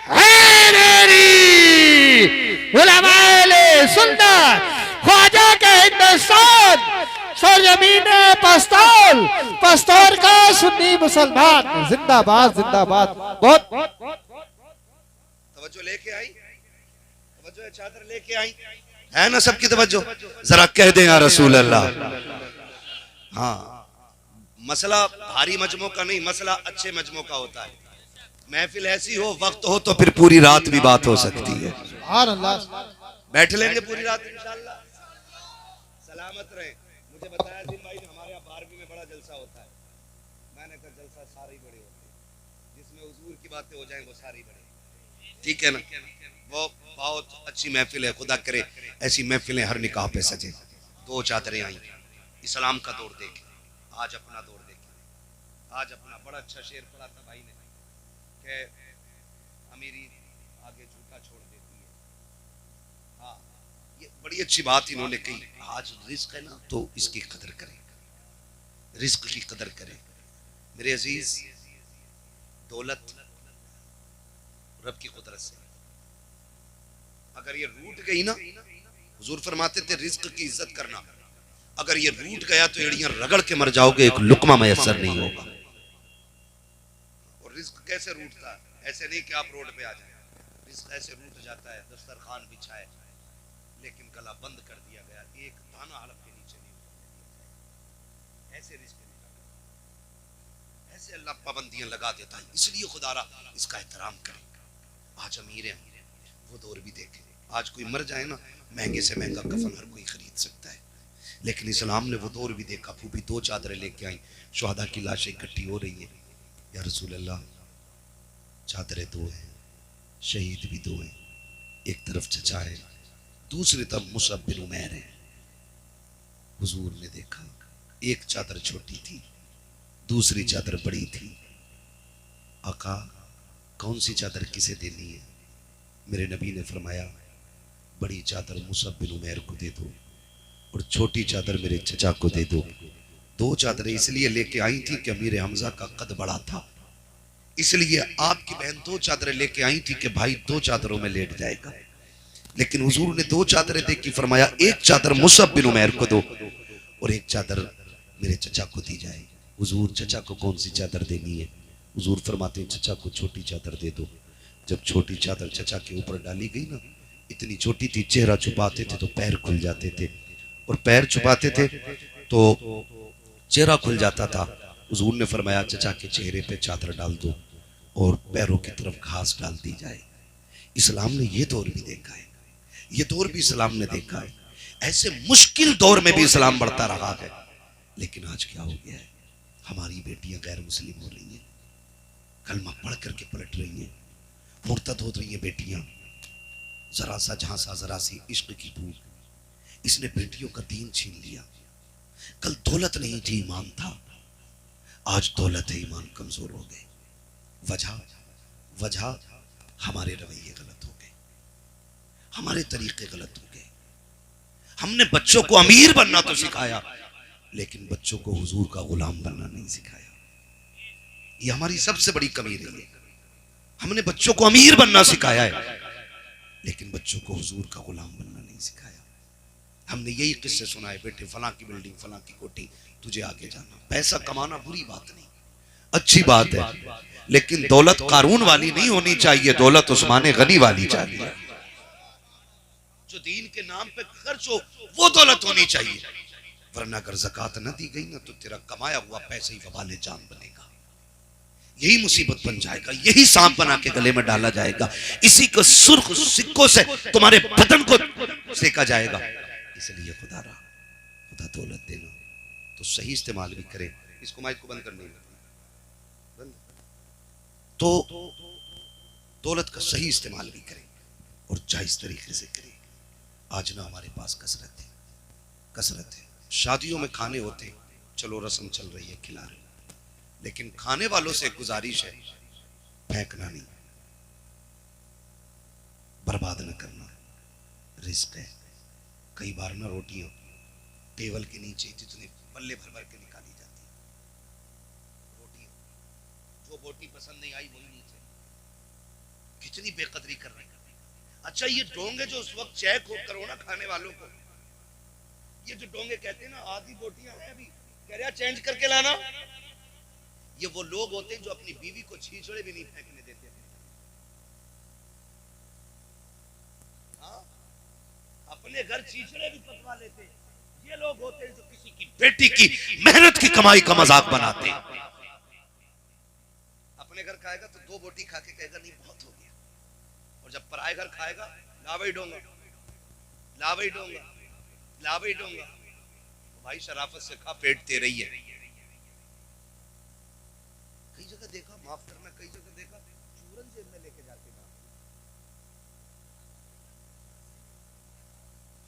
Speaker 2: हैदरी उलमाए सुन्नत, ख्वाजा के हिंदुस्तान सरजमीन पस्तौल, पस्तौल का सुन्नी मुसलमान जिंदाबाद जिंदाबाद। बहुत
Speaker 1: तवज्जो लेके आई, तवज्जो चादर लेके आई है ना, सबकी तवज्जो। जरा कह दें या रसूल अल्लाह। हाँ, मसला भारी मजमों का नहीं, मसला अच्छे मजमों का होता है। महफिल ऐसी हो, वक्त हो तो फिर पूरी रात भी बात हो सकती है।
Speaker 2: सुभान अल्लाह।
Speaker 1: बैठ लेंगे पूरी रात इंशाअल्लाह। सलामत रहे। मुझे बताया दिन भाई ने हमारे यहाँ 12वीं में बड़ा जलसा होता है। मैंने कहा जलसा सारे ही बड़े होते हैं, जिसमें हुजूर की बातें हो जाएं वो सारी बड़े, ठीक है ना। वो बहुत अच्छी महफिल है, खुदा करे ऐसी महफिलें हर निकाह पे सजे। 2 चादरें आई, इस्लाम का दौर देखे, आज अपना दौर देखे। आज अपना बड़ा अच्छा शेर पढ़ा था भाई ने कि अमीरी आगे झूठा छोड़ देती है। हाँ, ये बड़ी अच्छी बात इन्होंने कही। आज रिस्क है ना, तो इसकी कदर करें, रिस्क की कदर करें। मेरे अजीज, दौलत रब की कुदरत से, अगर ये रूठ गई ना, हुजूर फरमाते थे रिस्क की इज्जत करना, अगर ये रूठ गया तो एड़ियां रगड़ के मर जाओगे, एक लुकमा मैसर नहीं होगा। और रिस्क कैसे रूठता है, ऐसे नहीं कि आप रोड पे आ जाए, रिस्क ऐसे रूठ जाता है, दस्तरखान बिछाए लेकिन गला बंद कर दिया गया, एक दाना हलक के नीचे नहीं उतरने दिया। ऐसे रिस्क निकाल, ऐसे अल्लाह पाबंदियां लगा देता है। इसलिए खुदारा इसका एहतराम करें। आज अमीर हैं, वो दौर भी देखें। आज कोई मर जाए ना, महंगे से महंगा कफन हर कोई खरीद सकता है, लेकिन इस्लाम ने वो दौर भी देखा। फूफी 2 चादरें लेके आई, शुहदा की लाशें इकट्ठी हो रही है। या रसूल अल्लाह, चादरें 2 हैं, शहीद भी 2 हैं, एक तरफ चचा है, दूसरी तरफ मुसअब बिन उमैर है। हुजूर ने देखा, एक चादर छोटी थी, दूसरी चादर बड़ी थी। आका, कौन सी चादर किसे देनी है? मेरे नबी ने फरमाया, बड़ी चादर मुसअब बिन उमैर को दे दो और छोटी चादर मेरे चचा को दे दो। 2 चादरें इसलिए लेके आई थी कि अमीर हमजा का कद बड़ा था, इसलिए आपकी बहन 2 चादरें लेके आई थी कि भाई 2 चादरों में लेट जाएगा। लेकिन हुजूर ने 2 चादरें देखी, फरमाया एक चादर मुसअब बिन उमैर को दो और एक चादर मेरे चचा को दी जाए। हुजूर, चचा को कौन सी चादर देनी है? हुजूर फरमाते हैं, चचा को छोटी चादर दे दो। जब छोटी चादर चचा के ऊपर डाली गई ना, इतनी छोटी थी, चेहरा छुपाते थे तो पैर खुल जाते थे, और पैर छुपाते थे तो चेहरा खुल जाता था। हुजूर ने फरमाया, चचा के चेहरे पे चादर डाल दो और पैरों की तरफ घास डाल दी जाए। इस्लाम ने ये दौर भी देखा है, ये दौर भी इस्लाम ने देखा है। ऐसे मुश्किल दौर में भी इस्लाम बढ़ता रहा है। लेकिन आज क्या हो गया है? हमारी बेटियां गैर मुस्लिम हो रही हैं, कलमा पढ़ करके पलट रही हैं, मुर्तद हो रही हैं बेटियां। जरा सा झांसा, जरा सी इश्क की भूख, इसने बेटियों का दीन छीन लिया। कल दौलत नहीं थी, ईमान था, आज दौलत है, ईमान कमजोर हो गए। वजह हमारे रवैये गलत हो गए, हमारे तरीके गलत हो गए। हमने बच्चों को अमीर बनना तो सिखाया, लेकिन बच्चों को हुजूर का गुलाम बनना नहीं सिखाया। ये हमारी सबसे बड़ी कमी रही है। हमने बच्चों को अमीर बनना सिखाया है, लेकिन बच्चों को हुजूर का गुलाम बनना नहीं सिखाया। हमने यही किस्से सुनाए, बेटे फलां की बिल्डिंग, फलां की कोठी, तुझे आगे जाना। पैसा कमाना बुरी बात नहीं, अच्छी बात है, लेकिन दौलत कारून वाली नहीं होनी चाहिए, दौलत उस्मान गनी वाली चाहिए। जो दीन के नाम पे खर्च हो वो दौलत होनी चाहिए, वरना अगर ज़कात न दी गई ना तो तेरा कमाया हुआ पैसा ही वबाले जान बनेगा। यही मुसीबत बन जाएगा, यही सांप बना के गले में डाला जाएगा, इसी को सुर्ख सिक्कों से तुम्हारे बदन को सेका जाएगा। इसलिए खुदा दौलत देना तो सही इस्तेमाल भी करे। इसको माइक को बंद करने बंद, तो दौलत का सही इस्तेमाल भी करे और जायज तरीके से करे। आज ना हमारे पास कसरत है। शादियों में खाने होते, चलो रस्म चल रही है, खिला रहे, लेकिन खाने वालों से गुजारिश है, फेंकना नहीं, बर्बाद न करना। रिस्क है। कई बार ना रोटियां टेबल के नीचे जितने पल्ले भर भर के निकाली जाती है, रोटियां जो बोटी पसंद नहीं आई वही नीचे, कितनी बेकदरी कर रहे हैं। अच्छा, ये डोंगे जो उस वक्त चेक करो ना खाने वालों को, ये जो डोंगे कहते हैं ना, आधी बोटियां हैं अभी, कह रहा चेंज करके लाना। ये वो लोग होते हैं जो अपनी बीवी को छीछड़े भी नहीं फेंकने देते। हाँ, अपने घर छीछड़े भी पकवा लेते। ये लोग होते हैं जो किसी की बेटी की मेहनत की कमाई का मजाक बनाते हैं। अपने घर खाएगा तो 2 बोटी खा के कहेगा नहीं बहुत हो गया, और जब पराए घर खाएगा ला भाई डोंगा, ला भाई डोंगा, ला भाई डोंगा। तो भाई शराफत से खा, पेट तेरे ही है। कई जगह देखा, माफ करना, कई जगह देखा चूरन जेब में लेके जाते हैं।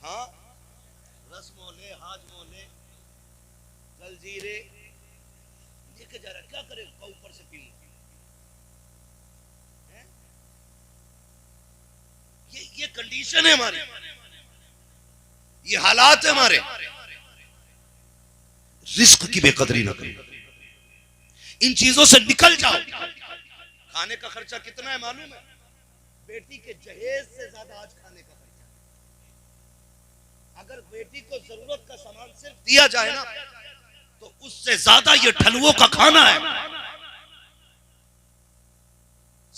Speaker 1: हाँ, रस मोले, हाज मोले, जलजीरे लेके जा रहा, क्या करे, ऊपर से पीऊं। ये कंडीशन है हमारी, ये हालात है हमारे। रिस्क की बेकदरी ना करो, इन चीजों से निकल जाओ। खाने का खर्चा कितना है मालूम है? बेटी के जहेज से ज्यादा आज खाने का खर्चा। अगर बेटी को जरूरत का सामान सिर्फ दिया जाए ना, तो उससे ज्यादा ये ठलुओं का खाना है।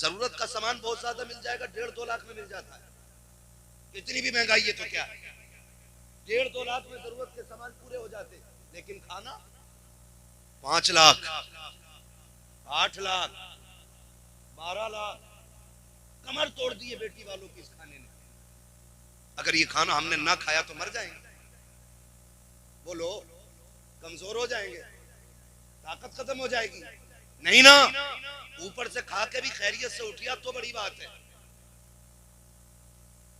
Speaker 1: जरूरत का सामान बहुत ज्यादा मिल जाएगा, 1.5-2 लाख में मिल जाता है। इतनी भी महंगाई है तो क्या है, 1.5-2 लाख में जरूरत के सामान पूरे हो जाते, लेकिन खाना 5 लाख, 8 लाख, 12 लाख, कमर तोड़ दी है बेटी वालों की इस खाने ने। अगर ये खाना हमने ना खाया तो मर जाएंगे, बोलो कमजोर हो जाएंगे, ताकत खत्म हो जाएगी। नहीं ना, ऊपर से खा के भी खैरियत से उठिया तो बड़ी बात है।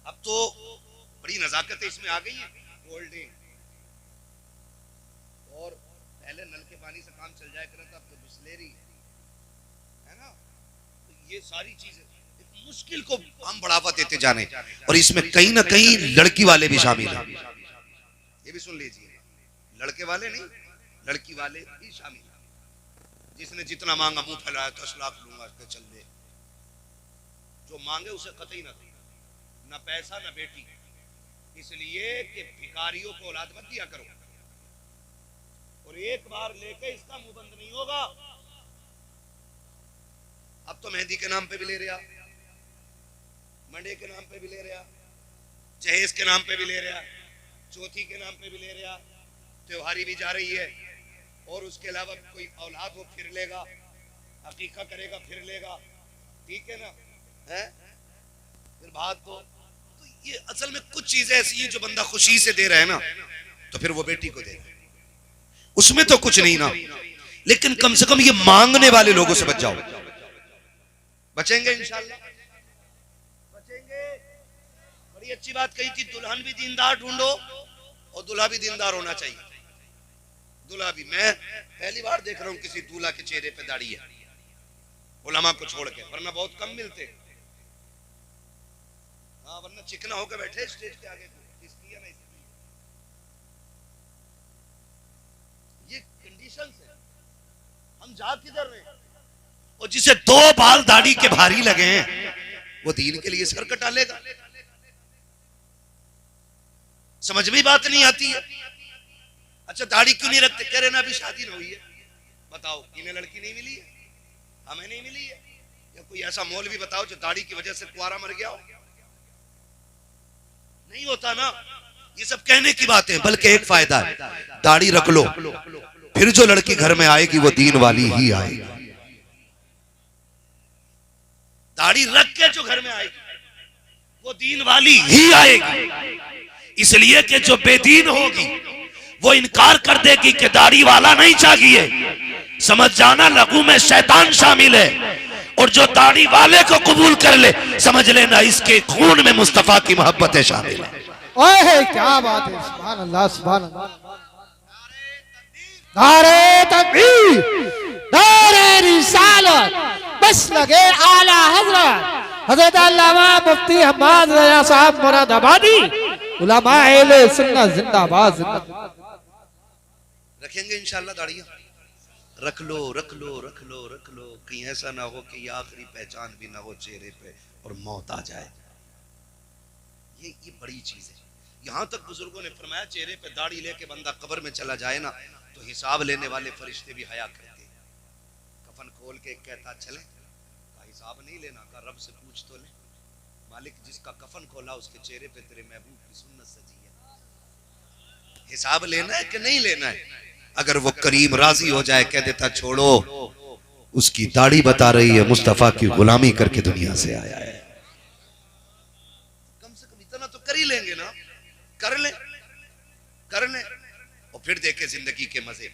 Speaker 1: अब तो बड़ी नजाकत इसमें आ गई है, कोल्ड ड्रिंक, और पहले नल के पानी से काम चल जाया करता, अब तो बिस्लेरी है ना। तो ये सारी चीजें मुश्किल को हम बढ़ावा देते जाने, और इसमें कहीं ना कहीं लड़की वाले भी शामिल हैं। ये भी सुन लीजिए, लड़के वाले नहीं, लड़की वाले भी शामिल हैं। जिसने जितना मांगा मुंह फैलाया, 10 लाख लूंगा के चल दे, जो मांगे उसे कतई ना, ना पैसा ना बेटी, इसलिए कि भिखारियों को औलाद मत दिया करो। और एक बार लेके इसका मुंह बंद नहीं होगा। अब तो मेहंदी के नाम पे भी ले रहा, मंडे के नाम पे भी ले रहा, जहेज के नाम पे भी ले रहा, चौथी के नाम पे भी ले रहा, त्योहारी भी जा रही है, और उसके अलावा कोई औलाद हो फिर लेगा, अकीका करेगा फिर लेगा, ठीक है ना, है फिर बात तो ये असल में कुछ चीजें ऐसी हैं जो बंदा खुशी से दे रहा है ना, तो फिर वो बेटी को दे रहा है, उसमें तो कुछ नहीं ना। लेकिन कम से कम ये मांगने वाले लोगों से बच जाओ, बचेंगे इंशाल्लाह, बचेंगे। बड़ी अच्छी बात कही थी, दुल्हन भी दीनदार ढूंढो और दूल्हा भी दीनदार होना चाहिए। दूल्हा भी, मैं पहली बार देख रहा हूं किसी दूल्हा के चेहरे पे दाढ़ी है, उलमा को छोड़ के, वरना बहुत कम मिलते। हाँ, वरना चिकना होकर बैठे स्टेज के आगे, इसलिए ना, इसलिए ये कंडीशन है। हम जा किधर रहे हैं? और जिसे 2 बाल दाढ़ी के भारी लगे हैं वो दीन के लिए सर कटा लेगा। समझ में बात नहीं आती है। अच्छा, दाढ़ी क्यों नहीं रखते? कह रहे ना अभी शादी ना हुई है। बताओ, इन्हें लड़की नहीं मिली है, हमें नहीं मिली है? या कोई ऐसा मौलवी बताओ जो दाढ़ी की वजह से कुआरा मर गया हो? नहीं होता ना। ये सब कहने की बातें, बल्कि एक फायदा है, दाढ़ी रख लो, फिर जो लड़की घर में आएगी वो दीन वाली ही आएगी। दाढ़ी रख के जो घर में आएगी वो दीन वाली ही आएगी। इसलिए कि जो बेदीन होगी वो इनकार कर देगी कि दाढ़ी वाला नहीं चाहिए, समझ जाना लघु में शैतान शामिल है। और जो दाढ़ी वाले को कबूल कर ले, समझ लेना इसके खून में मुस्तफा की मोहब्बतें शामिल है।
Speaker 2: ओए क्या बात है, सुभान अल्लाह, सुभान अल्लाह। नारे तकबीर, नारे रिसालत, बस लगे आला हजरत हजरत अल्लामा मुफ्ती हम्माद रजा साहब मुरादाबादी, उलमा अहले सुन्नत जिंदाबाद, जिंदाबाद।
Speaker 1: रखेंगे इंशाल्लाह दाढ़ियां, रख लो रख लो रख लो रख लो, कहीं ऐसा ना हो कि ये आखिरी पहचान भी ना हो चेहरे पे और मौत आ जाए। ये बड़ी चीज है। यहाँ तक बुजुर्गों ने फरमाया, चेहरे पे दाढ़ी लेके बंदा कब्र में चला जाए ना, तो हिसाब लेने वाले फरिश्ते भी हया करते। कफन खोल के कहता चले, का हिसाब नहीं लेना, का रब से पूछ तो ले। मालिक, जिसका कफन खोला उसके चेहरे पे तेरे महबूब की सुन्नत सजी है, हिसाब लेना है कि नहीं लेना है? अगर वो करीम राजी हो जाए, कह देता छोड़ो, उसकी दाढ़ी बता रही है मुस्तफा की गुलामी करके दुनिया से आया है। कम से कम इतना तो कर ही लेंगे ना, कर ले और फिर देखे जिंदगी के मजे,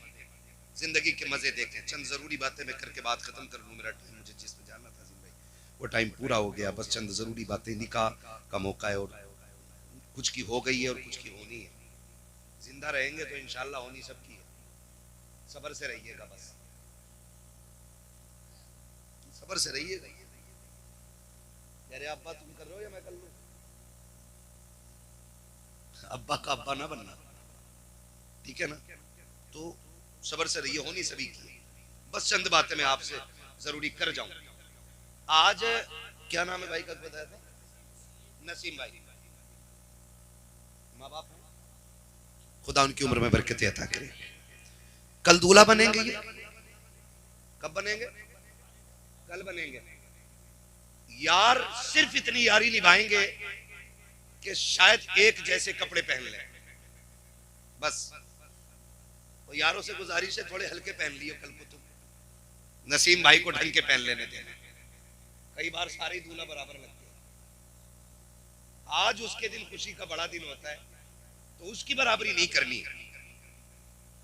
Speaker 1: जिंदगी के मजे देखें। चंद जरूरी बातें मैं करके बात खत्म कर लूं, मेरा टाइम, मुझे जिसमें जाना था जिंदगी, वो टाइम पूरा हो गया। बस चंद जरूरी बातें, निकाह का मौका है और कुछ की हो गई है और कुछ की होनी है। जिंदा रहेंगे तो इंशाल्लाह होनी सबकी है। सब्र से रहिएगा, बस सब्र से रहिएगा। अरे अब्बा तुम कर रहे हो या मैं कर लूं? अब्बा का अब्बा ना बनना, ठीक है ना? तो सब्र से रहिए, होनी सभी की। बस चंद बातें मैं आपसे जरूरी कर जाऊं। आज क्या नाम है भाई का बताया था? नसीम भाई। माँ बाप खुदा उनकी उम्र में बरकत अता करे। कल दूल्हा बनेंगे। ये कब बनेंगे? कल बनेंगे। यार सिर्फ इतनी यारी निभाएंगे कि शायद एक जैसे कपड़े पहन लें, बस। तो यारों से गुजारिश है थोड़े हल्के पहन लियो, कल को तुम नसीम भाई को ढंग के पहन लेने देना। कई बार सारे दूल्हा बराबर लगते हैं। आज उसके दिन खुशी का बड़ा दिन होता है तो उसकी बराबरी नहीं करनी है,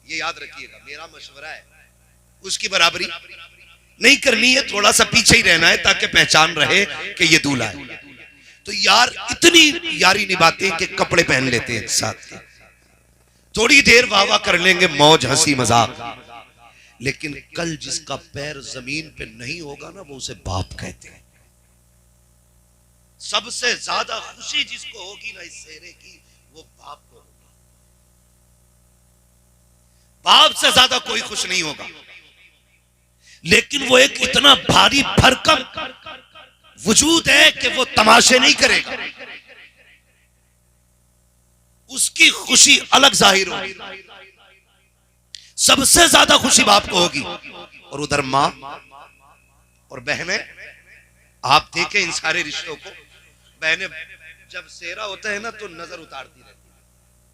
Speaker 1: ये याद रखिएगा, मेरा मशवरा है। उसकी बराबरी नहीं करनी है, थोड़ा सा पीछे ही रहना है ताकि पहचान रहे कि ये दूल्हा है। तो यार इतनी यारी निभाते हैं कि कपड़े पहन लेते हैं साथ के, थोड़ी देर वाह वाह कर लेंगे, मौज हंसी मजाक, लेकिन कल जिसका पैर जमीन पे नहीं होगा ना, वो उसे बाप कहते हैं। सबसे ज्यादा खुशी जिसको होगी ना इस सेहरे की, वो बाप को होगी। बाप से ज्यादा कोई खुश नहीं होगा, लेकिन वो एक इतना भारी भरकम वजूद है कि वो तमाशे नहीं करेगा, उसकी खुशी अलग जाहिर होगी। सबसे ज्यादा खुशी बाप को होगी, और उधर मां और बहनें। आप देखें इन सारे रिश्तों को, बहनें जब सेहरा होता है ना तो नजर उतारती रहती है,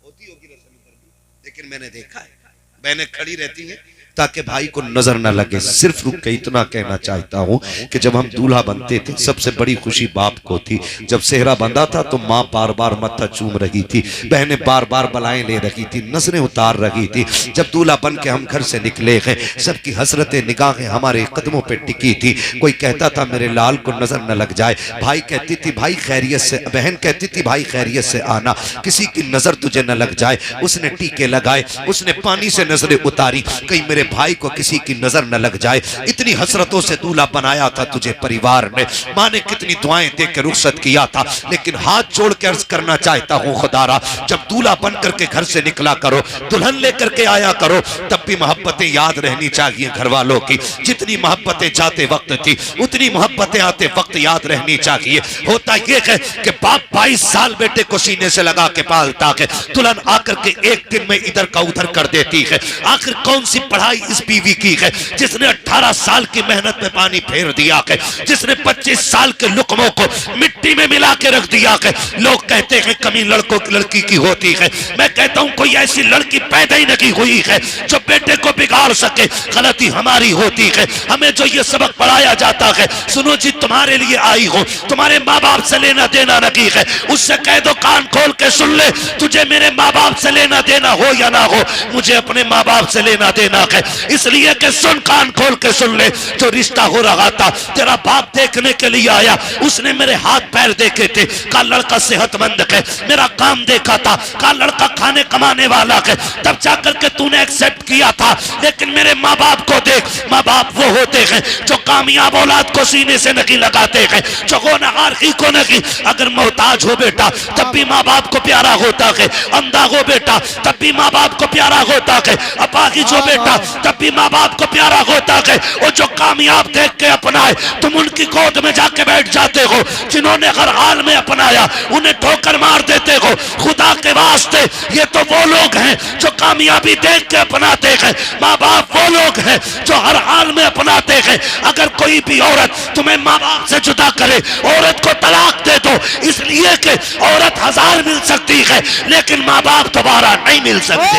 Speaker 1: होती होगी रसम इधर भी, लेकिन मैंने देखा है बहनें खड़ी रहती हैं ताकि भाई को नजर न लगे। सिर्फ रुक के इतना कहना चाहता हूं कि जब हम दूल्हा बनते थे सबसे बड़ी खुशी बाप को थी। जब सेहरा बंधा था तो माँ बार बार मत्था चूम रही थी, बहनें बार बार बलाएं ले रही थी, नजरें उतार रही थी। जब दूल्हा बन के हम घर से निकले हैं, सबकी हसरतें निगाहें हमारे कदमों पर टिकी थी। कोई कहता था मेरे लाल को नजर न लग जाए, भाई कहती थी भाई खैरियत से, बहन कहती थी भाई खैरियत से आना, किसी की नजर तुझे न लग जाए। उसने टीके लगाए, उसने पानी से नजरें उतारी, कहीं मेरे भाई को किसी की नजर न लग जाए। इतनी हसरतों से दूल्हा बनाया था तुझे परिवार ने, माँ ने कितनी दुआएं दे के रुखसत किया था। लेकिन हाथ जोड़ के अर्ज करना चाहता हूँ खुदारा, जब दूल्हा बन करके घर से निकला करो, दुल्हन लेकर के आया करो, तब भी मोहब्बतें याद रहनी चाहिए घर वालों की। जितनी मोहब्बतें जाते वक्त थी उतनी मोहब्बतें आते वक्त याद रहनी चाहिए। होता यह है कि बाप 22 साल बेटे को सीने से लगा के पालता है, दुल्हन आकर के एक दिन में इधर का उधर कर देती है। आखिर कौन सी पढ़ाई इस बीवी की है जिसने 18 साल की मेहनत में पानी फेर दिया है, जिसने 25 साल के लुकमों को मिट्टी में मिला के रख दिया है। लोग कहते हैं कमी लड़कों की लड़की की होती है, मैं कहता हूं कोई ऐसी लड़की पैदा ही नहीं हुई है जो बेटे को बिगाड़ सके। गलती हमारी होती है, हमें जो ये सबक पढ़ाया जाता है, सुनो जी तुम्हारे लिए आई हो, तुम्हारे माँ बाप से लेना देना नहीं है, उससे कह दो कान खोल के सुन ले, तुझे मेरे माँ बाप से लेना देना हो या ना हो, मुझे अपने माँ बाप से लेना देना है। इसलिए कि सुन, कान खोल के सुन ले, जो रिश्ता हो रहा था तेरा बाप देखने के लिए आया, उसने मेरे हाथ पैर देखे थे, का लड़का सेहतमंद है, मेरा काम देखा था, का लड़का खाने कमाने वाला है, तब जाकर के तूने एक्सेप्ट किया था। लेकिन मेरे माँ बाप को देख, माँ बाप वो होते हैं जो कामयाब औलाद को सीने से नहीं लगाते हैं, जो गुनहगार को नहीं। अगर मोहताज हो बेटा तब भी माँ बाप को प्यारा होता है, अंधा हो बेटा तब भी माँ बाप को प्यारा होता है, अपाहिज हो बेटा तब भी माँ बाप को प्यारा होता है। और जो कामयाब देख के अपनाए तुम उनकी गोद में जाके बैठ जाते हो, जिन्होंने हर हाल में अपनाया उन्हें ठोकर मार देते हो। खुदा के वास्ते ये तो वो लोग हैं जो कामयाबी देख के अपनाते हैं, माँ बाप वो लोग हैं जो हर हाल में अपनाते हैं। अगर कोई भी औरत तुम्हें माँ बाप से जुदा करे, औरत को तलाक दे दो, इसलिए कि औरत 1000 मिल सकती है लेकिन माँ बाप दोबारा नहीं मिल सकते।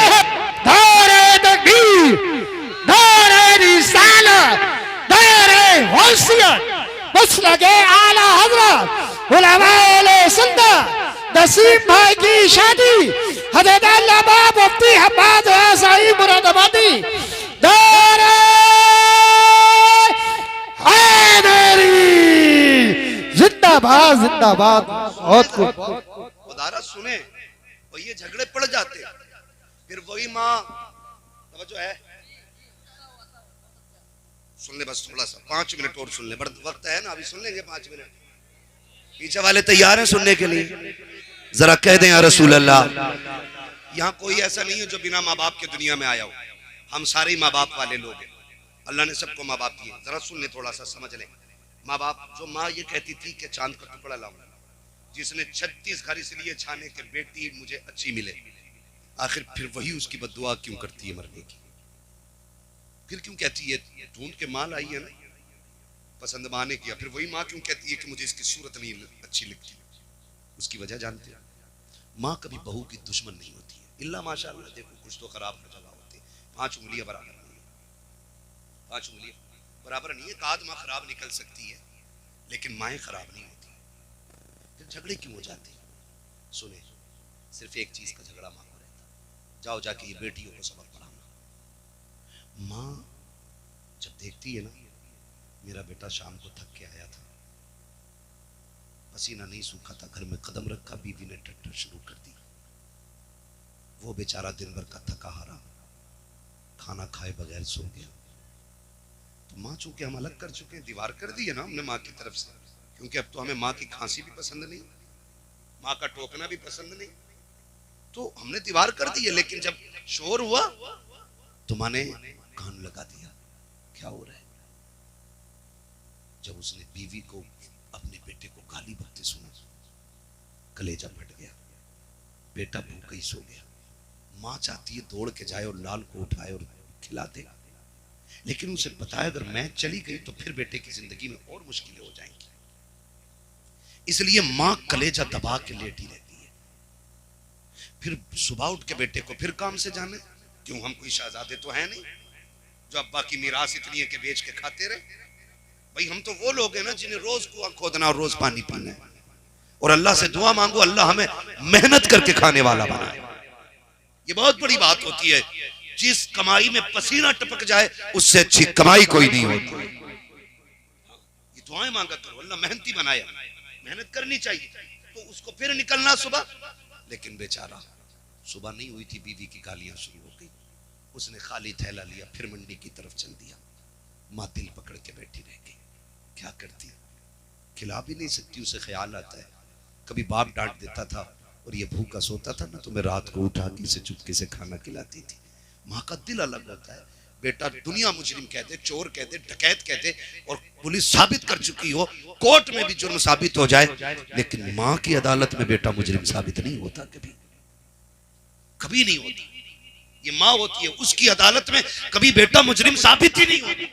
Speaker 2: दारे तकबीर, दारे रिसालत, दारे होशियत, मसलके आला हजरत उलमाए सुन्नत नसीम भाई की शादी हजरत अल्लामा मुफ्ती हम्माद साहिब मुरादाबादी, दारे हैदरी जिंदाबाद जिंदाबाद। बहुत खूब।
Speaker 1: खुदारा सुने, और ये झगड़े पड़ जाते, फिर वही माँ जो है, सुन ले बस थोड़ा सा 5 मिनट और सुन ले, बड़ा वक्त है ना, अभी सुन लेंगे 5 मिनट। पीछे वाले तैयार हैं सुनने के लिए? जरा कह दें या रसूल अल्लाह। यहाँ कोई ऐसा नहीं है जो बिना माँ बाप के दुनिया में आया हो, हम सारे माँ बाप वाले लोग हैं, अल्लाह ने सबको माँ बाप दिए। जरा सुन ले, थोड़ा सा समझ ले। माँ बाप, जो माँ ये कहती थी कि चांद का टुकड़ा लाऊंगा, जिसने 36 घर इसलिए छाने के बेटी मुझे अच्छी मिले, आखिर फिर वही उसकी बद्दुआ क्यों करती है मरने की? फिर क्यों कहती है ढूंढ के माल आई है ना, पसंद माँ ने किया, फिर वही माँ क्यों कहती है कि मुझे इसकी सूरत नहीं अच्छी लगती? उसकी वजह जानते हैं? माँ कभी बहू की दुश्मन नहीं होती है, इल्ला माशाअल्लाह। देखो कुछ तो खराब जगह होती है, 5 उंगलियां बराबर नहीं है, 5 उंगलियां बराबर नहीं है। एक आध माँ खराब निकल सकती है, लेकिन माएँ खराब नहीं होती। फिर झगड़े क्यों हो जाते हैं? सुने, सिर्फ एक चीज का झगड़ा माँ को रहता, जाओ जाके ये बेटियों को सबक पढ़ाना। माँ जब देखती है ना, मेरा बेटा शाम को थक के आया था, पसीना नहीं सूखा था, घर में कदम रखा, बीवी ने टट्टर शुरू कर दी, वो बेचारा दिन भर का थका हारा खाना खाए बगैर सो गया। तो माँ चूंकि हम अलग कर चुके हैं, दीवार कर दी है ना हमने माँ की तरफ से, क्योंकि अब तो हमें माँ की खांसी भी पसंद नहीं, माँ का टोकना भी पसंद नहीं, तो हमने दीवार कर दी है। लेकिन जब शोर हुआ तो माँ ने कान लगा दिया, क्या हो रहा है? जब उसने बीवी को अपने बेटे को गाली बकते सुना, कलेजा फट गया, बेटा भूखा ही सो गया। माँ चाहती है दौड़ के जाए और लाल को उठाए और खिला दे, लेकिन उसे पता है अगर मैं चली गई तो फिर बेटे की जिंदगी में और मुश्किलें हो जाएंगी। इसलिए माँ कलेजा दबा के लेटी रहती है। फिर सुबह उठ के बेटे को फिर काम से जाने, क्यों हम कोई शहजादे तो है नहीं जो अब्बा की मीरास इतनी है कि बेच के खाते रहे। भाई हम तो वो लोग हैं ना जिन्हें रोज कुआं खोदना और रोज पानी पीना है, और अल्लाह से दुआ मांगो अल्लाह हमें मेहनत करके खाने वाला बनाए। ये बहुत बड़ी बात होती है। जिस कमाई में पसीना टपक जाए उससे अच्छी कमाई कोई नहीं होती। ये दुआएं मांगा करो, अल्लाह मेहनती बनाया, मेहनत करनी चाहिए। तो उसको फिर निकलना सुबह, लेकिन बेचारा सुबह नहीं हुई थी, बीवी की गालियां शुरू हो गई। उसने खाली थैला लिया, फिर मंडी की तरफ चल दिया। माँ दिल पकड़ के बैठी रह गई, क्या करती? खिला भी नहीं सकती, उसे ख्याल आता है कभी बाप डांट देता था और ये भूखा सोता था ना, तो मैं रात को उठा के इसे चुपके से खाना खिलाती थी। माँ का दिल अलग होता है। बेटा दुनिया मुजरिम कहते, चोर कहते, डकैत कहते, और पुलिस साबित कर चुकी हो, कोर्ट में भी जुर्म साबित हो जाए, लेकिन माँ की अदालत में बेटा मुजरिम साबित नहीं होता, कभी कभी नहीं होता। ये माँ होती है, उसकी अदालत में कभी बेटा मुजरिम साबित ही नहीं होता।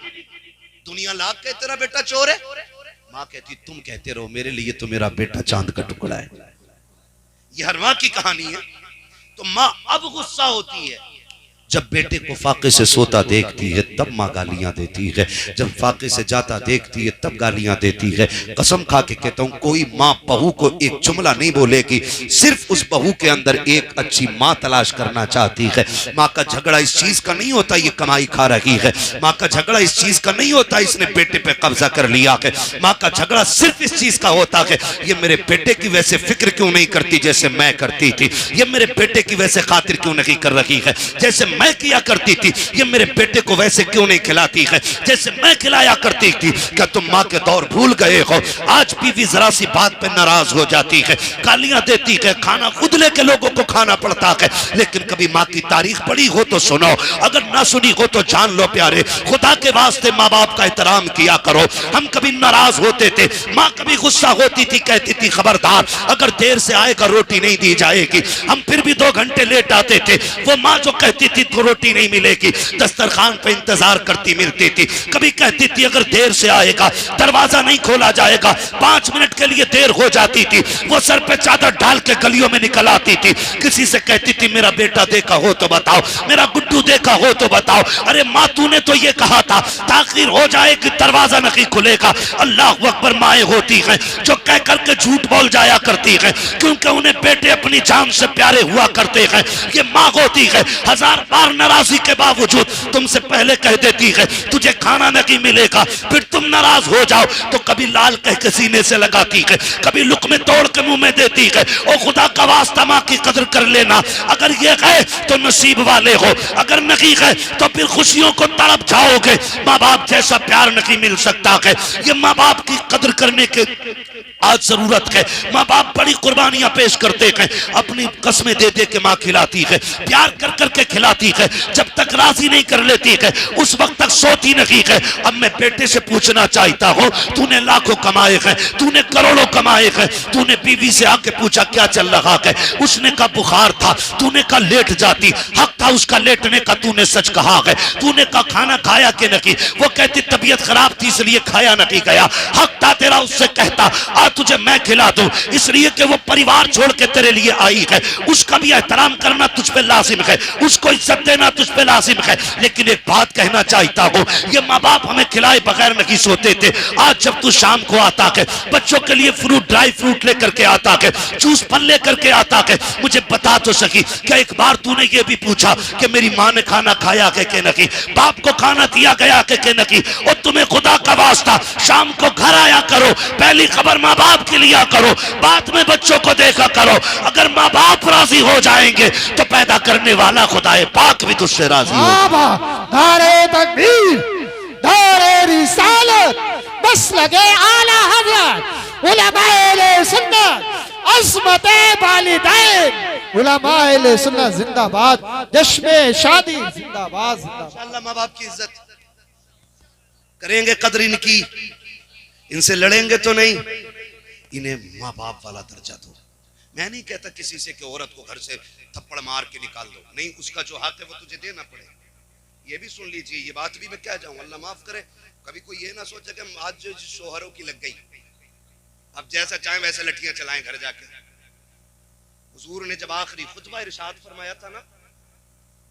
Speaker 1: दुनिया लाख कहे तेरा बेटा चोर है, माँ कहती तुम कहते रहो, मेरे लिए तो मेरा बेटा चांद का टुकड़ा है। ये हर माँ की कहानी है। तो माँ अब गुस्सा होती है जब बेटे को फाके से सोता देखती है, तब माँ गालियां देती है। जब फाके से जाता देखती है तब गालियां देती है। कसम खा के कहता हूँ, कोई माँ बहू को एक जुमला नहीं बोलेगी, सिर्फ उस बहू के अंदर एक अच्छी माँ तलाश करना चाहती है। माँ का झगड़ा इस चीज का नहीं होता ये कमाई खा रही है, माँ का झगड़ा इस चीज का नहीं होता इसने बेटे पे कब्जा कर लिया है। माँ का झगड़ा सिर्फ इस चीज का होता है, ये मेरे बेटे की वैसे फिक्र क्यों नहीं करती जैसे मैं करती थी, ये मेरे बेटे की वैसे खातिर क्यों नहीं कर रही है जैसे मैं किया करती थी, ये मेरे बेटे को वैसे क्यों नहीं खिलाती है जैसे मैं खिलाया करती थी। क्या तुम माँ के दौर भूल गए हो? आज बीवी जरा सी बात पे नाराज हो जाती है, गालियां देती है, खाना खुद लेके लोगों को खाना पड़ता है। लेकिन कभी माँ की तारीख पढ़ी हो तो सुनो, अगर ना सुनी हो तो जान लो प्यारे, खुदा के वास्ते माँ बाप का एहतराम किया करो। हम कभी नाराज होते थे, माँ कभी गुस्सा होती थी, कहती थी खबरदार अगर देर से आएगा रोटी नहीं दी जाएगी। हम फिर भी 2 घंटे लेट आते थे, वो माँ जो कहती थी तो रोटी नहीं मिलेगी, दस्तरखान पे इंतजार करती मिलती थी। कभी कहती थी अगर देर से आएगा दरवाजा नहीं खोला जाएगा, 5 मिनट के लिए देर हो जाती थी, वो सर पे चादर डाल के गलियों में निकल आती थी। किसी से कहती थी मेरा बेटा देखा हो तो बताओ, मेरा गुड्डू देखा हो तो बताओ। अरे माँ तूने तो ये कहा था ताखिर हो जाएगी दरवाजा नहीं खुलेगा। अल्लाह अकबर, माएँ होती हैं जो कह करके झूठ बोल जाया करती हैं, क्योंकि उन्हें बेटे अपनी जान से प्यारे हुआ करते हैं। ये माँ होती है 1000 बार नाराजगी के बावजूद तुमसे पहले कह देती है तुझे खाना नहीं मिलेगा, फिर तुम नाराज हो जाओ तो कभी लाल कह के सीने से लगाती है, कभी लुक़्मे तोड़ के मुंह में देती है। ओ खुदा का वास्ता माँ की कदर कर लेना, अगर ये है तो नसीब वाले हो, अगर नहीं है तो फिर खुशियों को तड़प जाओगे। माँ बाप जैसा प्यार नहीं मिल सकता है। ये माँ बाप की कदर करने के आज जरूरत है। माँ बाप बड़ी कुर्बानियां पेश करते हैं, अपनी कस्में दे दे के माँ खिलाती है, प्यार कर करके खिलाती है, जब तक राजी नहीं कर लेती है उस वक्त तक सोती नहीं है। अब मैं बेटे से पूछना चाहता हूँ, तूने लाखों कमाए हैं, तूने करोड़ों कमाए हैं, तूने बीवी से आके पूछा क्या चल रहा है? उसने कहा बुखार था, तूने कहा लेट जाती, हक था उसका लेटने का, तूने सच कहा है। तूने कहा खाना खाया कि नहीं, वो कहती तबीयत खराब थी इसलिए खाया नहीं गया, हक था तेरा उससे कहता आ तुझे मैं खिला दूं, इसलिए कि वो परिवार छोड़ के तेरे लिए आई है, उसका भी एहतराम करना तुझ पे लाजिम है, उसको इज्जत देना तुझ पे लाजिम है। लेकिन एक बात कहना चाहता हूं, ये माँ बाप हमें खिलाए बगैर नहीं सोते थे। आज जब तू शाम को आता है, बच्चों के लिए फ्रूट, ड्राई फ्रूट लेकर के आता है, जूस फल लेकर के आता है, मुझे बता तो सकी क्या एक बार तूने ये भी पूछा कि मेरी माँ ने खाना खाया है कि नहीं, बाप को खाना दिया गया है कि नहीं? और तुम्हें खुदा का वास्ता शाम को घर आया करो, पहली खबर माँ बाप के लिया करो, बाद में बच्चों को देखा करो। अगर माँ बाप राजी हो जाएंगे तो पैदा करने वाला खुदाए पाक भी तुझसे राजी हो।
Speaker 2: नारे तकबीर, नारे रिसालत, बस लगे आला हजरत उलमाए सुन्नत, अज़मते वालिदैन, उलमाए सुन्नत जिंदाबाद, जश्न शादी जिंदाबाद जिंदाबाद।
Speaker 1: इंशाअल्लाह माँ बाप की इज्जत करेंगे, कदर इनकी, इनसे लड़ेंगे तो नहीं, इन्हें माँ बाप वाला दर्जा दो। मैं नहीं कहता किसी से कि औरत को घर से थप्पड़ मार के निकाल दो, नहीं, उसका जो हक है वो तुझे देना पड़े। ये भी सुन लीजिए, ये बात भी मैं क्या जाऊं, अल्लाह माफ करे, कभी कोई ये ना सोचे कि आज जो शोहरों की लग गई, अब जैसा चाहे वैसे लठियां चलाएं घर जाके। हुजूर ने जब आखिरी खुतबा इरशाद फरमाया था ना,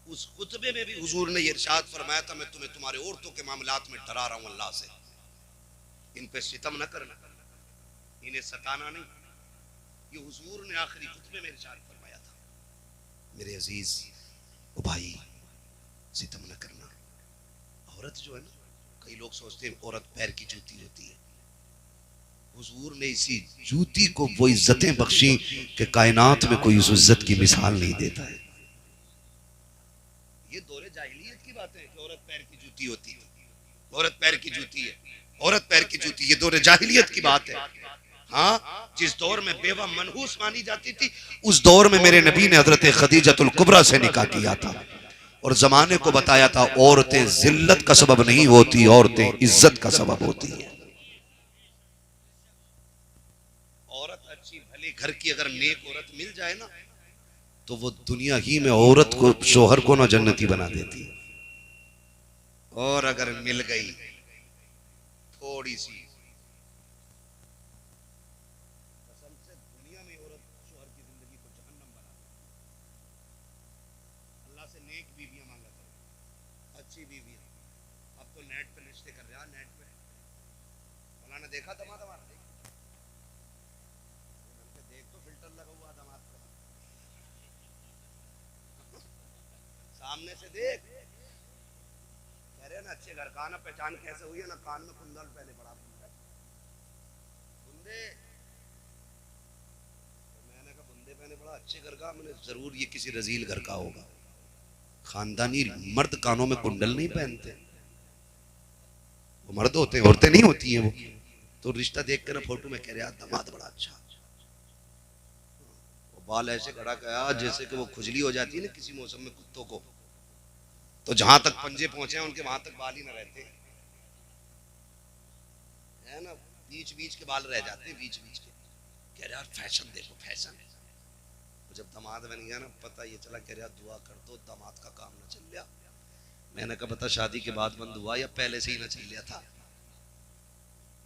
Speaker 1: उस खुतबे में भी हुजूर ने ये इरशाद फरमाया था, मैं तुम्हें तुम्हारे औरतों के मामलात में डरा रहा हूं अल्लाह से, इन पे सितम न करना, इन्हें सताना नहीं। ये हुजूर ने आखिरी खुतबे में इरशाद फरमाया था। मेरे अजीज ओ भाई, सितम न करना। औरत जो है ना, कई लोग सोचते हैं औरत पैर की जूती होती है, हुजूर ने इसी जूती को वो इज्जतें बख्शी कि कायनात में कोई उस इज्जत की मिसाल नहीं देता है। ये दौरे जाहिलियत की बात है कि औरत पैर की जूती होती है, औरत पैर की जूती है, औरत पैर की जूती, ये दौरे जाहिलियत की बात है। हाँ, जिस दौर में बेवा मनहूस मानी जाती थी, उस दौर में मेरे नबी ने हजरत खदीजतुल कुबरा से निकाह किया था और जमाने को बताया था औरतें जिल्लत का सबब नहीं होती, औरतें इज्जत का सबब होती है। औरत अच्छी भली घर की अगर नेक औरत मिल जाए ना, तो वो दुनिया ही में औरत को, शोहर को ना जन्नती बना देती है। और अगर मिल गई थोड़ी सी, कसम से दुनिया में औरत शोहर की जिंदगी को जहन्नम बना देती है। अल्लाह से नेक बीवियां मांगा करो, अच्छी बीवियां। अब तो नेट पे रिश्ते कर रहा, नेट पे फलाना देखा दमाद हमारा, देख तो फिल्टर लगा हुआ दमाद का, सामने से देख, कह रहे ना अच्छे घर का ना पहचान कैसे हुई है ना, कान में कुंडल पहले बड़ा बुंदे, तो मैंने कहा बुंदे पहले बड़ा अच्छे घर का, मैंने जरूर ये किसी रजील घर का होगा। खानदानी मर्द कानों में कुंडल नहीं पहनते, वो मर्द होते हैं, औरतें नहीं होती हैं वो। तो रिश्ता देख कर ना फोटो में कह रहे दामाद बड़ा अच्छा, वो बाल ऐसे खड़ा गया जैसे कि वो खुजली हो जाती है ना किसी मौसम में कुत्तों को, तो जहां तक पंजे पहुंचे उनके वहां तक बाल ही ना रहते है ना, बीच बीच के बाल रह जाते हैं, बीच बीच के। कह रहे यार फैशन देखो, फैशन। जब दामाद बन गया ना, पता ये चला, कह रहा दुआ कर दो दामाद का काम ना चल गया। मैंने कहा पता शादी के बाद बंद हुआ या पहले से ही ना चल गया था?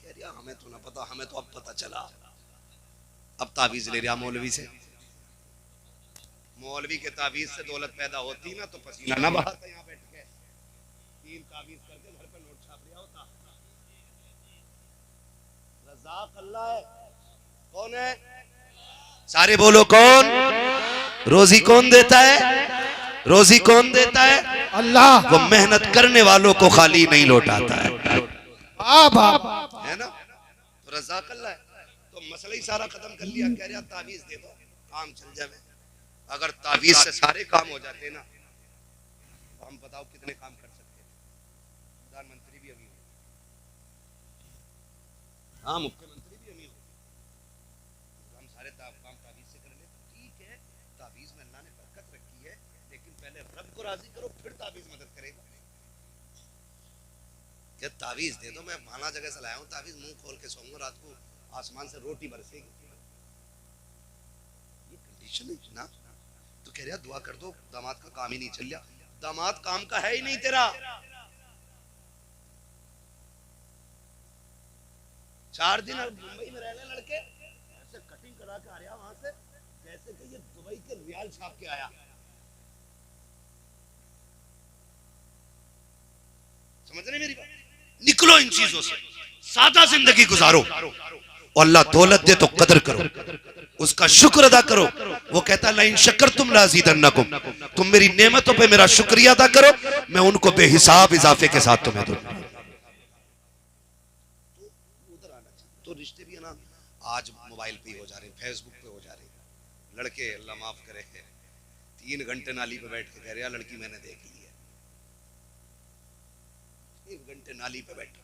Speaker 1: कह रहा हमें तो ना पता, हमें तो अब पता चला। अब तावीज ले रहा मौलवी से, मौलवी के तावीज से दौलत पैदा होती ना तो पसीना ना बहाता, यहाँ बैठ के 3 तावीज करके घर पे नोट छाप लिया होता। रज़ाक अल्लाह है। कौन है? सारे बोलो कौन? रोजी कौन देता है? रोजी कौन देता है?
Speaker 2: अल्लाह।
Speaker 1: वो मेहनत करने वालों को खाली नहीं लौटाता है, है ना? तो रज़ाक अल्लाह है। तो मसला ही सारा खत्म कर लिया। कह रहा तावीज दे दो काम चल जाए। अगर तावीज से सारे काम हो जाते ना, तो हम बताओ कितने काम कर सकते? प्रधानमंत्री भी अमीर, हाँ मुख्यमंत्री भी अमीर, अरे काम ताबीज से कर ले, ठीक है, ताबीज में अल्लाह ने बरकत रखी है, लेकिन पहले रब को राजी करो, फिर ताबीज मदद करेगा। क्या ताबीज दे दो, मैं माना जगह से लाया हूँ ताबीज, मुंह खोल के सोऊंगा, रात को आसमान से रोटी बरसेगी, ये कंडीशन है ना। तो कह रहा दुआ कर दो, दामाद का काम ही नहीं चल रहा, दामाद काम का है ही नहीं तेरा। 4 दिन मुंबई में रहने लड़के ऐसे कटिंग करा के आ रहा वहां से, जैसे कि ये दुबई के रियाल छाप के आया। समझ रहे मेरी बात? निकलो इन चीजों से, सादा जिंदगी गुजारो, और अल्लाह दौलत दे तो कदर करो, उसका शुक्र अदा करो। वो कहता है लाइन शक्कर तुम लाज़ीदन्नकुम, तुम मेरी नेमतों पे मेरा शुक्रिया अदा करो, मैं उनको बेहिसाब इजाफे के साथ तुम्हें दूंगा। तो रिश्ते भी है ना, आज मोबाइल पे हो जा रहे, फेसबुक पे हो जा रहे। लड़के अल्लाह माफ करे 3 घंटे नाली पे बैठ के कह रहे लड़की मैंने देख ली है, 3 घंटे नाली पे बैठे,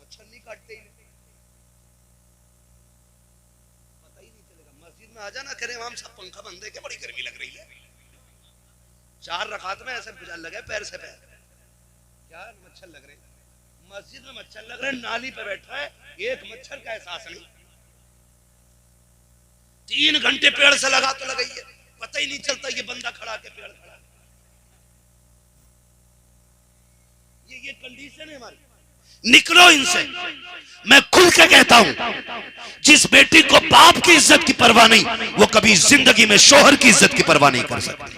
Speaker 1: मच्छर नहीं काटते ही, पता ही नहीं चलेगा। मस्जिद में आ जाना, करे हम सब पंखा बंद है, क्या बड़ी गर्मी लग रही है, 4 रकात में ऐसे लगे पैर से पैर, क्या मच्छर लग रहे, मस्जिद में मच्छर लग रहे, नाली पे बैठा है, एक मच्छर का एहसास नहीं। 3 घंटे पेड़ से लगा तो लगाई है, पता ही नहीं चलता ये बंदा खड़ा के पेड़ खड़ा। ये कंडीशन है हमारी। निकलो इनसे, मैं खुल के कहता हूं, जिस बेटी को बाप की इज्जत की परवाह नहीं, वो कभी जिंदगी में शोहर की इज्जत की परवाह नहीं कर सकती।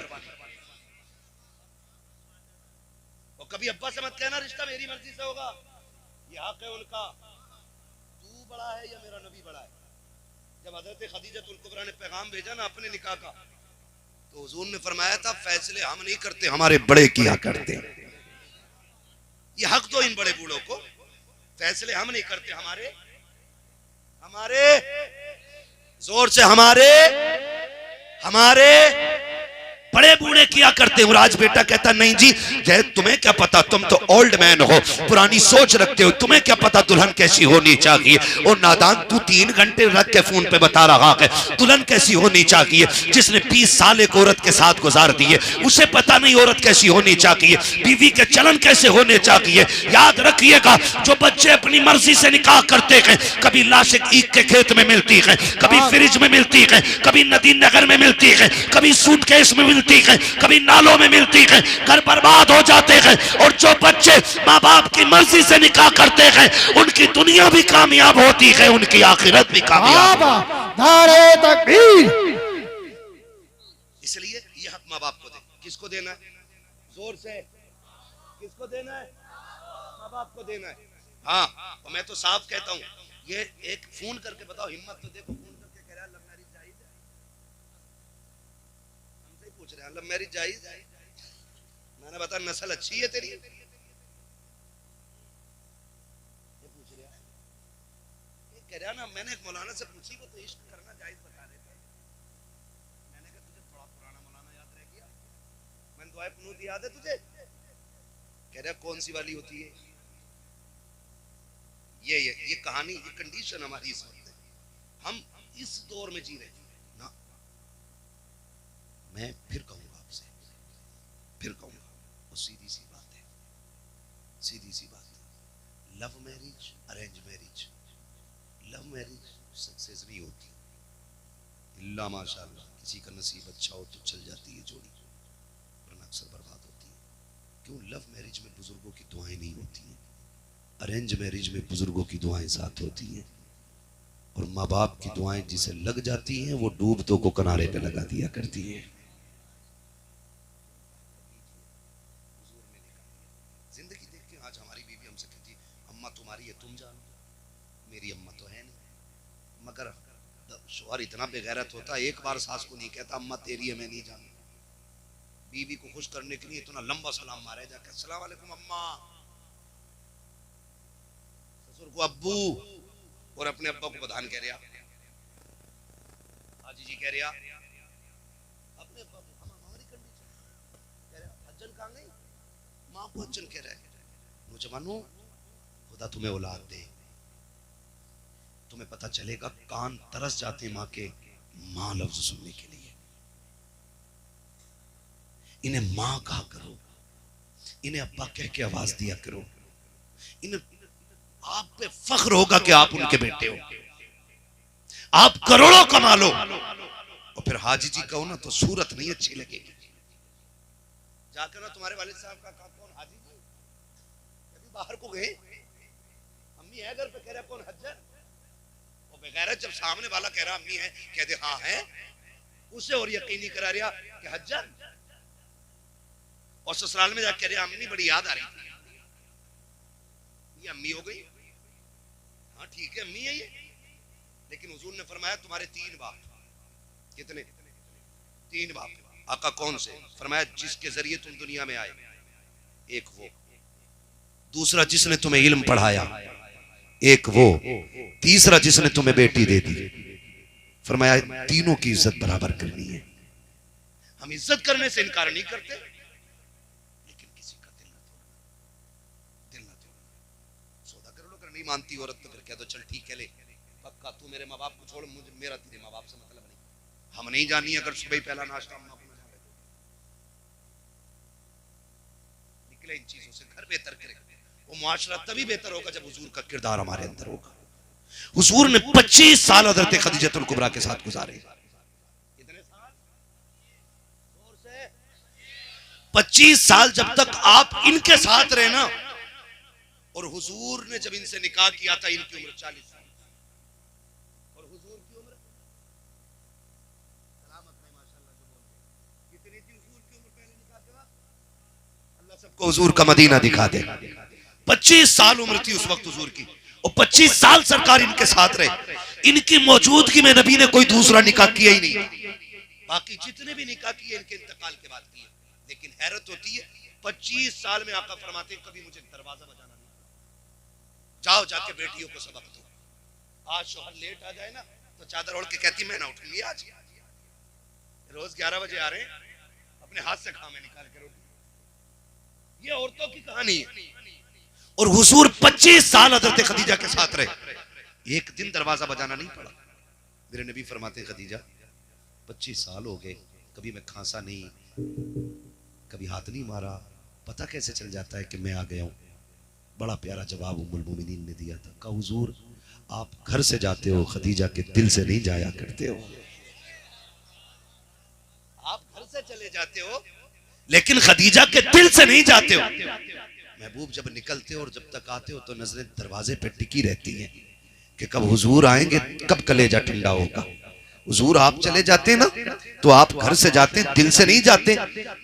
Speaker 1: और कभी अब्बा से मत कहना रिश्ता मेरी मर्जी से होगा, ये हक है उनका, तू बड़ा है या मेरा नबी बड़ा है। जब हजरत खदीजतुल कुबरा ने पैगाम भेजा ना अपने निकाह का, तो हुजूर ने फरमाया था फैसले हम नहीं करते, हमारे बड़े किया करते। ये हक दो इन बड़े बूढ़ों को, फैसले हम नहीं करते, हमारे जोर से हमारे बड़े बूढ़े किया करते हैं। आज बेटा कहता नहीं जी, जय तुम्हें क्या पता, तुम तो ओल्ड मैन हो, पुरानी सोच रखते हो, तुम्हें क्या पता दुल्हन कैसी होनी चाहिए। और नादान, तू 3 घंटे रख के फोन पे बता रहा है दुल्हन कैसी होनी चाहिए, जिसने 20 साल एक औरत के साथ गुजार दिए, उसे पता नहीं औरत कैसी होनी चाहिए, बीवी के चलन कैसे होने चाहिए। याद रखिएगा, जो बच्चे अपनी मर्जी से निकाह करते हैं, कभी लाशिक ईख के खेत में मिलती है, कभी फ्रिज में मिलती है, कभी नदी नगर में मिलती है, कभी सूटकेस में मिलती है, कभी नालों में मिलती है, घर बर्बाद हो जाते हैं। और जो बच्चे माँ बाप की मर्जी से निकाह करते हैं, उनकी दुनिया भी कामयाब होती है, उनकी आखिरत भी कामयाब।
Speaker 2: नारे तकबीर।
Speaker 1: इसलिए ये हक माँ बाप को दे। किसको देना है? जोर से किसको देना है? माँ बाप को देना है। हाँ, और मैं तो साफ कहता हूँ, ये एक फोन करके बताओ, हिम्मत तो देखो, फोन करके कह रहा है लव मैरिज जायज है, हमसे पूछ रहे हैं लव मैरिज जायज है। मैंने बता नस्ल अच्छी है तेरी, ये पूछ रहा है, ये कह रहा ना, मैंने एक मौलाना से पूछी, वो तो इश्क करना जायज बता रहे थे। मैंने कहा तुझे थोड़ा पुराना मौलाना याद रह गया, मैंने दुआए कुनूत याद है तुझे? कह रहा कौन सी वाली होती है? ये कहानी, ये कंडीशन हमारी इस वक्त है, हम इस दौर में जी रहे ना। मैं फिर कहूंगा आपसे, फिर कहूंगा, और सीधी सी बात है, love marriage, arrange marriage, love marriage success नहीं होती, इल्ला माशाअल्लाह किसी का नसीब अच्छा हो तो चल जाती है जोड़ी, वरना अक्सर बर्बाद होती है। क्यों? लव मैरिज में बुजुर्गों की दुआएं नहीं होती हैं, अरेंज मैरिज में बुजुर्गों की दुआएं साथ होती हैं, और माँ बाप की दुआएं जिसे लग जाती हैं, वो डूबतों को किनारे पे लगा दिया करती हैं। जिंदगी देख के आज हमारी बीवी हमसे कहती, अम्मा तुम्हारी है तुम जानो, मेरी अम्मा तो है नहीं। मगर शौहर इतना बेगैरत होता, एक बार सास को नहीं कहता अम्मा तेरी है मैं नहीं जानता। बीवी को खुश करने के लिए इतना लंबा सलाम मारे जाके, अस्सलाम वालेकुम अम्मा, ससुर को अब्बू, और अपने अब्बा को बधान कह रहा, हाजी जी कह रहा, अपने अब्बा को हमारी कंडीशन कह रहा, हज्जन कहां गई, मां को हज्जन कह रहा है। नौजवानों, खुदा तुम्हें औलाद दे, तुम्हें पता चलेगा कान तरस जाते माँ के माँ लफ्ज सुनने के लिए। इन्हें माँ कहा करो, इन्हें अब्बा कह के आवाज दिया करो। इन्हें आप पे फख्र होगा कि आप उनके बेटे हो। आप करोड़ों कमा लो और फिर हाजी जी कहो ना तो सूरत नहीं अच्छी लगेगी। जाकर ना तुम्हारे वालिद साहब का कौन हाजी जी, कभी बाहर को गए, अम्मी है घर पे, कह रहा कौन हज्जर, और बगैर जब सामने वाला कह रहा अम्मी है, कह दे हाँ है, उसे और यकीन नहीं करा रहा कि हज्जर, और ससुराल में जाकर कह रहा अम्मी बड़ी याद आ रही थी, ये अम्मी हो गई। हाँ ठीक है अम्मी है ये, लेकिन हुजूर ने फरमाया तुम्हारे 3 बाप। कितने? 3 बाप। आका कौन से? फरमाया जिसके जरिए तुम दुनिया में आए, एक वो, दूसरा जिसने तुम्हें इल्म पढ़ाया, एक वो, तीसरा जिसने तुम्हें बेटी दे दी। फरमाया तीनों की इज्जत बराबर करनी है। हम इज्जत करने से इनकार नहीं करते, लेकिन किसी का दिल ना तोड़ना। सौदा कर लो, अगर नहीं मानती औरत तो फिर कह दो चल ठीक है ले, पक्का तू मेरे माँ बाप को छोड़, मुझे मेरा तेरे माँ बाप से मतलब नहीं। हम नहीं जानी अगर सुबह पहला नाश्ता अम्मा को ना जाए, निकले इन चीजों से, घर बेहतर करे। वो मुआशरा तभी बेहतर होगा जब हुजूर का किरदार हमारे अंदर होगा। हुजूर ने 25 साल हज़रत खदीजतुल कुबरा के साथ गुजारे। कितने साल? 25 साल जब तक आप इनके साथ रहे ना, और हुजूर ने जब इनसे निकाह किया था इनकी उम्र 40 साल, और हुजूर की उम्र सलामत है माशाल्लाह, जो बोल रहे कितनी थी हुजूर की उम्र पहले निकाह के बाद? अल्लाह सबको हुजूर का मदीना दिखा दे। 25 साल उम्र थी उस वक्त हुजूर की, और 25 साल सरकार इनके साथ रहे। इनकी मौजूदगी में नबी ने कोई दूसरा निकाह किया ही नहीं। बाकी जितने भी निकाह किए इनके इंतकाल के बाद किए। लेकिन हैरत होती है 25 साल में आका फरमाते कभी मुझे दरवाजा बजाना नहीं, जाओ जाके बेटियों को सबक दो। आज शोहर लेट आ जाए ना तो चादर ओढ़ के कहती मैं ना उठूंगी आज, रोज 11 बजे आ रहे हैं, अपने हाथ से खामे निकाल के रोटी। ये औरतों की कहानी है। और हुजूर 25 साल हज़रत खदीजा के साथ रहे, एक दिन दरवाजा बजाना नहीं पड़ा। मेरे नबी फरमाते खदीजा 25 साल हो गए, कभी मैं खांसा नहीं, कभी हाथ नहीं मारा, पता कैसे चल जाता है कि मैं आ गया हूं? बड़ा प्यारा जवाब उम्मुल मोमिनीन ने दिया था, कहा हुजूर आप घर से जाते हो, खदीजा के दिल से नहीं जाया करते हो। आप घर से चले जाते हो लेकिन खदीजा के दिल से नहीं जाते हो। महबूब जब निकलते हो और जब तक आते हो तो नजरें दरवाजे पे टिकी रहती हैं कि कब हुजूर आएंगे, कब कलेजा ठंडा होगा। हुजूर आप चले जाते ना तो आप घर से जाते, दिल से नहीं जाते।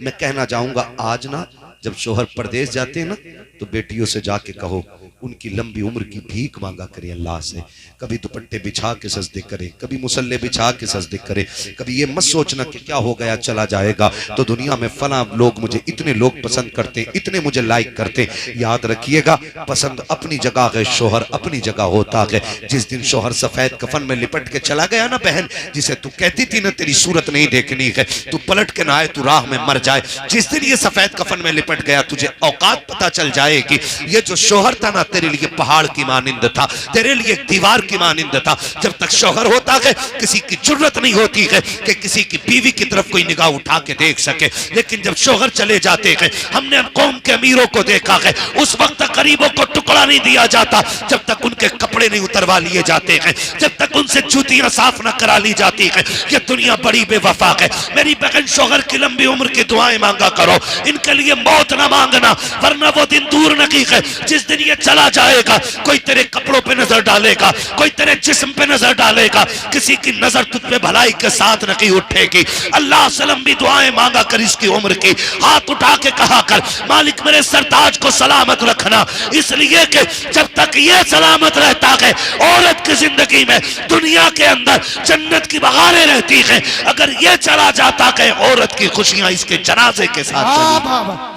Speaker 1: मैं कहना चाहूंगा आज ना जब शोहर परदेश जाते हैं ना तो बेटियों से जाके कहो उनकी लंबी उम्र की भीख मांगा करे अल्लाह से। कभी दुपट्टे बिछा के सजदे करे, कभी मुसल्ले बिछा के सजदे करे। कभी ये मत सोचना कि क्या हो गया चला जाएगा तो दुनिया में फला लोग मुझे इतने लोग पसंद करते, इतने मुझे लाइक करते। याद रखिएगा पसंद अपनी जगह है, शोहर अपनी जगह होता है। जिस दिन शोहर सफेद कफन में लिपट के चला गया ना बहन, जिसे तू कहती थी ना तेरी सूरत नहीं देखनी है, तू पलट के ना आए, तू राह में मर जाए, जिस दिन ये सफेद कफन में लिपट गया तुझे औकात पता चल जाएगी। ये जो शोहर था ना तेरे लिए पहाड़ की मानिंद था, तेरे लिए दीवार की मानिंद था। जब तक शोहर होता है किसी की जुर्रत नहीं होती है कि किसी की बीवी की तरफ कोई निगाह उठा के देख सके। लेकिन जब शोहर चले जाते हैं, हमने कौम के अमीरों को देखा है, उस वक्त गरीबों को टुकड़ा नहीं दिया जाता जब तक उनके कपड़े नहीं उतरवा लिए जाते हैं, जब तक उनसे जूतियां साफ न करा ली जाती है। ये दुनिया बड़ी बेवफा है। मेरी बहन शोहर की लंबी उम्र की दुआएं मांगा करो, इनके लिए मौत ना मांगना, वरना वो दिन दूर नहीं है जिस दिन ये चला जाएगा। कोई तेरे कपड़ों पे नजर डालेगा, कोई तेरे जिस्म पे नजर डालेगा, किसी की नजर तुझ पे भलाई के साथ नहीं उठेगी। अल्लाह से लंबी दुआएं मांगा कर इसकी उम्र की, हाथ उठा के कहा कर मालिक मेरे सरताज को सलामत रखना, इसलिए कि जब तक ये सलामत रहता है औरत की जिंदगी में दुनिया के अंदर जन्नत की बहारें रहती हैं। अगर ये चला जाता है औरत की खुशियां इसके जनाजे के साथ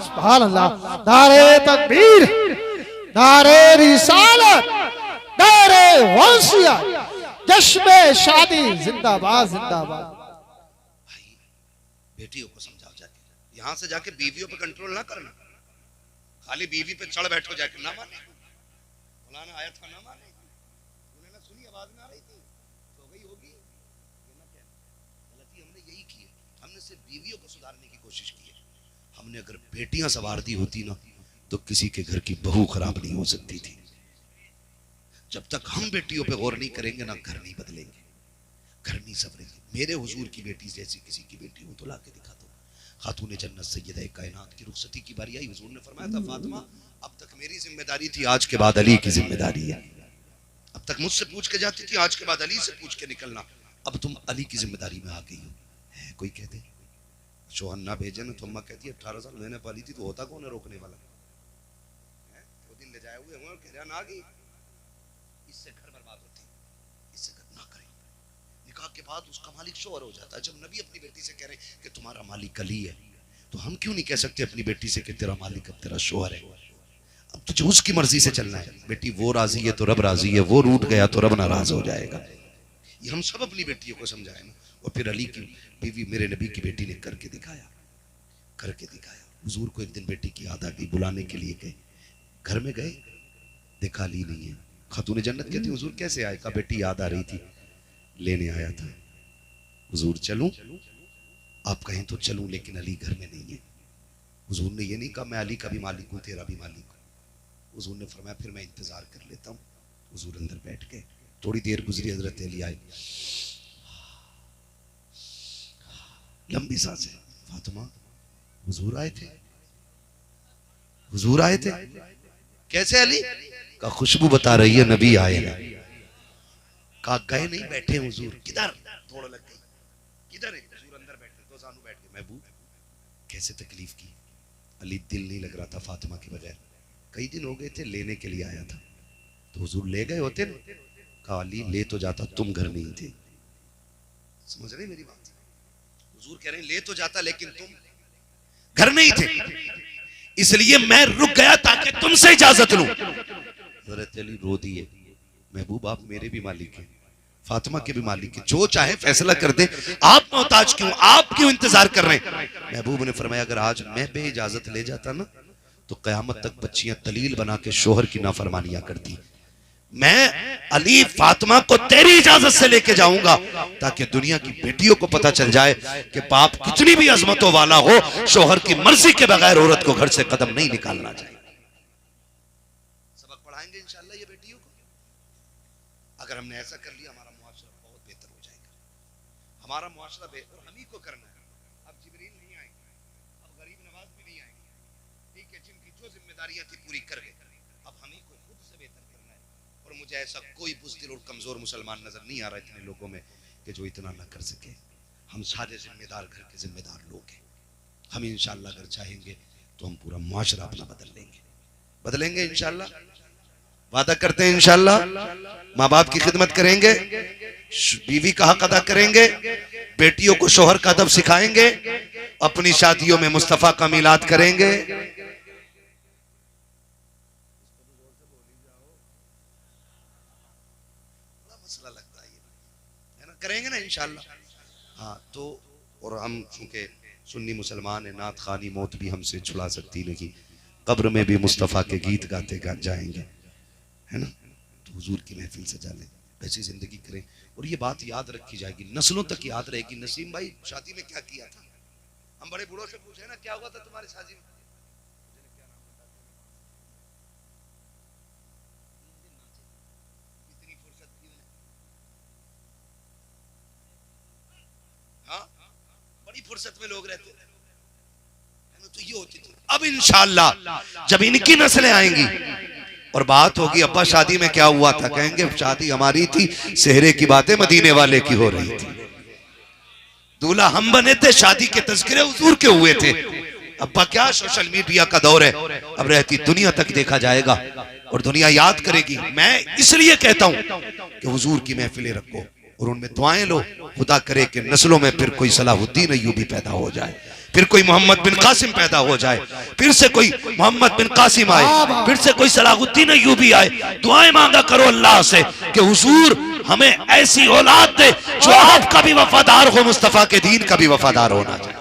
Speaker 2: सुभान अल्लाह। नारे तकबीर, नारे रिसालत, नारे गौसिया, जश्न शादी जिंदाबाद जिंदाबाद।
Speaker 1: भाई बेटियों को समझाओ जाके, यहां से जाके बीवियों पे कंट्रोल ना करना, खाली बीवी पे चढ़ बैठो जाके, ना माने मौलाना आया था ना माने, उन्होंने ना सुनी आवाज ना आ रही थी, सो गई होगी। गलती हमने यही की है, हमने सिर्फ बीवियों को सुधारने की कोशिश की है। हमने अगर बेटियां सवार दी होती ना तो किसी के घर की बहू खराब नहीं हो सकती थी। जब तक हम बेटियों पे गौर नहीं करेंगे ना घर नहीं बदलेंगे, घर नहीं संवरेंगे। मेरे हुजूर की बेटी जैसी किसी की बेटी हो तो ला के दिखा दो। खातून जन्नत सैयदा कायनात की रुखसती की बारी आई, हुजूर ने फरमाया था फातिमा अब तक मेरी जिम्मेदारी थी, आज के बाद अली की जिम्मेदारी है। अब तक मुझसे पूछ के जाती थी, आज के बाद अली से पूछ के निकलना। अब तुम अली की जिम्मेदारी में आ गई हो। है कोई कहते शोहर ना भेजे ना तो अम्मा कहती है 18 साल मैंने पाली थी तो होता कौन है रोकने वाला है? वो दिन ले जाए हुए हैं कह रहा ना आ गई, इससे घर बर्बाद होती, इससे घर ना करें। निकाह के बाद उसका मालिक शोहर हो जाता है। जब नबी अपनी बेटी से कह रहे कि तुम्हारा मालिक अली है तो हम क्यों नहीं कह सकते अपनी बेटी से कि तेरा मालिक अब तेरा शोहर है? अब तुझे उसकी मर्जी से चलना है। बेटी वो राजी है तो रब राजी है, वो रूठ गया तो रब नाराज हो जाएगा। ये हम सब अपनी बेटियों को समझाए ना। और फिर अली की बीवी मेरे नबी की बेटी ने करके दिखाया, करके दिखाया। हुजूर को एक दिन बेटी की याद आ गई, बुलाने के लिए गए, घर में गए, देखा अली नहीं है। खातून जन्नत कहती हुजूर कैसे आए? कहा बेटी याद आ रही थी, लेने आया था। हुजूर चलूं? आप कहें तो चलूं, लेकिन अली घर में नहीं है। हुजूर ने ये नहीं कहा मैं अली का भी मालिक हूं तेरा भी मालिक हूं। हुजूर ने फरमाया फिर मैं इंतजार कर लेता हूं। हुजूर अंदर बैठ गए, थोड़ी देर गुजरी, हजरत अली आए, लंबी सांसें। फातिमा हुजूर आए थे, हुजूर आए थे। कैसे अली? का खुशबू बता रही है नबी आए हैं। कहा गए नहीं, बैठे हुजूर। किधर? थोड़ा लग गई, किधर है? हुजूर अंदर बैठे, दो जानू बैठ गए। महबूब कैसे तकलीफ की? अली दिल नहीं लग रहा था फातिमा के बगैर, कई दिन हो गए थे, लेने के लिए आया था। तो हुजूर ले गए होते ना? कहा अली ले तो जाता, तुम घर नहीं थे। समझ रहे मेरी बात? हुजूर कह रहे हैं ले तो जाता लेकिन तुम घर नहीं थे, इसलिए मैं रुक गया ताकि तुमसे इजाजत लूं। हज़रत अली रो दिए, महबूब आप मेरे भी मालिक हैं, फातिमा के भी मालिक हैं, जो चाहे फैसला कर दे, आप मोहताज क्यों, आप क्यों इंतजार कर रहे हैं? महबूब ने फरमाया अगर आज मैं बे इजाजत ले जाता ना तो कयामत तक बच्चियां तलील बना के शोहर की नाफरमानियां करती। मैं अली फातिमा को तेरी इजाजत से लेके जाऊंगा ताकि दुनिया की बेटियों को पता चल जाए कि बाप कितनी भी अजमतों वाला हो, शोहर की मर्जी के बगैर औरत को घर से कदम नहीं निकालना चाहिए। सबक पढ़ाएंगे इंशाल्लाह ये बेटियों को। अगर हमने ऐसा कर लिया हमारा मुआशरा बहुत बेहतर हो जाएगा। हमारा मुआशरा बेहतर हम ही को करना है। अब जिब्रील नहीं आएंगे, अब गरीब नवाज भी नहीं आएंगे, ठीक है, जिनकी जो जिम्मेदारियां थी पूरी कर गए। अब हम ही को खुद से बेहतर करना है। और मुझे ऐसा कोई बुज़दिल और कमजोर मुसलमान नजर नहीं आ रहा इतने लोगों में कि जो इतना ना कर सके। हम सारे जिम्मेदार घर के जिम्मेदार लोग हैं। हम इंशाल्लाह अगर चाहेंगे तो हम पूरा मुआशरा अपना बदलेंगे इंशाल्लाह। वादा करते हैं इंशाल्लाह। माँ बाप की खिदमत करेंगे, बीवी का हक अदा करेंगे, बेटियों को शोहर का अदब सिखाएंगे, अपनी शादियों में मुस्तफा का मिलाद करेंगे। मसला लगता है ना, करेंगे ना इंशाल्लाह। हाँ तो और हम चूंकि सुन्नी मुसलमान है, नात खानी मौत भी हमसे छुड़ा सकती नहीं, कब्र में भी मुस्तफ़ा के गीत गाते जाएंगे, है ना। तो हुजूर की महफिल सजा लें, ऐसी जिंदगी करें और ये बात याद रखी जाएगी, नस्लों तक याद रहेगी। नसीम भाई शादी में क्या किया था? हम बड़े बूढ़ों से पूछे ना क्या हुआ था तुम्हारी शादी में? इतनी फुर्सत क्यों है? हाँ बड़ी फुर्सत में लोग रहते हैं, तो ये होती थी। अब इंशाअल्लाह जब इनकी नस्लें आएंगी और बात होगी अब्बा शादी में क्या हुआ था, कहेंगे शादी हमारी थी, सेहरे की बातें मदीने वाले की हो रही थी, दूल्हा हम बने थे, शादी के तज़किरे हुजूर के हुए थे। अब्बा क्या सोशल मीडिया का दौर है, अब रहती दुनिया तक देखा जाएगा और दुनिया याद करेगी। मैं इसलिए कहता हूं कि हुजूर की महफिलें रखो और उनमें दुआएं लो, खुदा करे कि नस्लों में फिर कोई सलाहुद्दीन अय्यूबी पैदा हो जाए, फिर कोई मोहम्मद बिन कासिम पैदा हो जाए, फिर से कोई मोहम्मद बिन कासिम आए, फिर से कोई सलाहुद्दीन अय्यूबी आए। दुआएं मांगा करो अल्लाह से कि हुजूर हमें ऐसी औलाद दे जो आपका भी वफादार हो, मुस्तफा के दीन का भी वफादार होना चाहिए।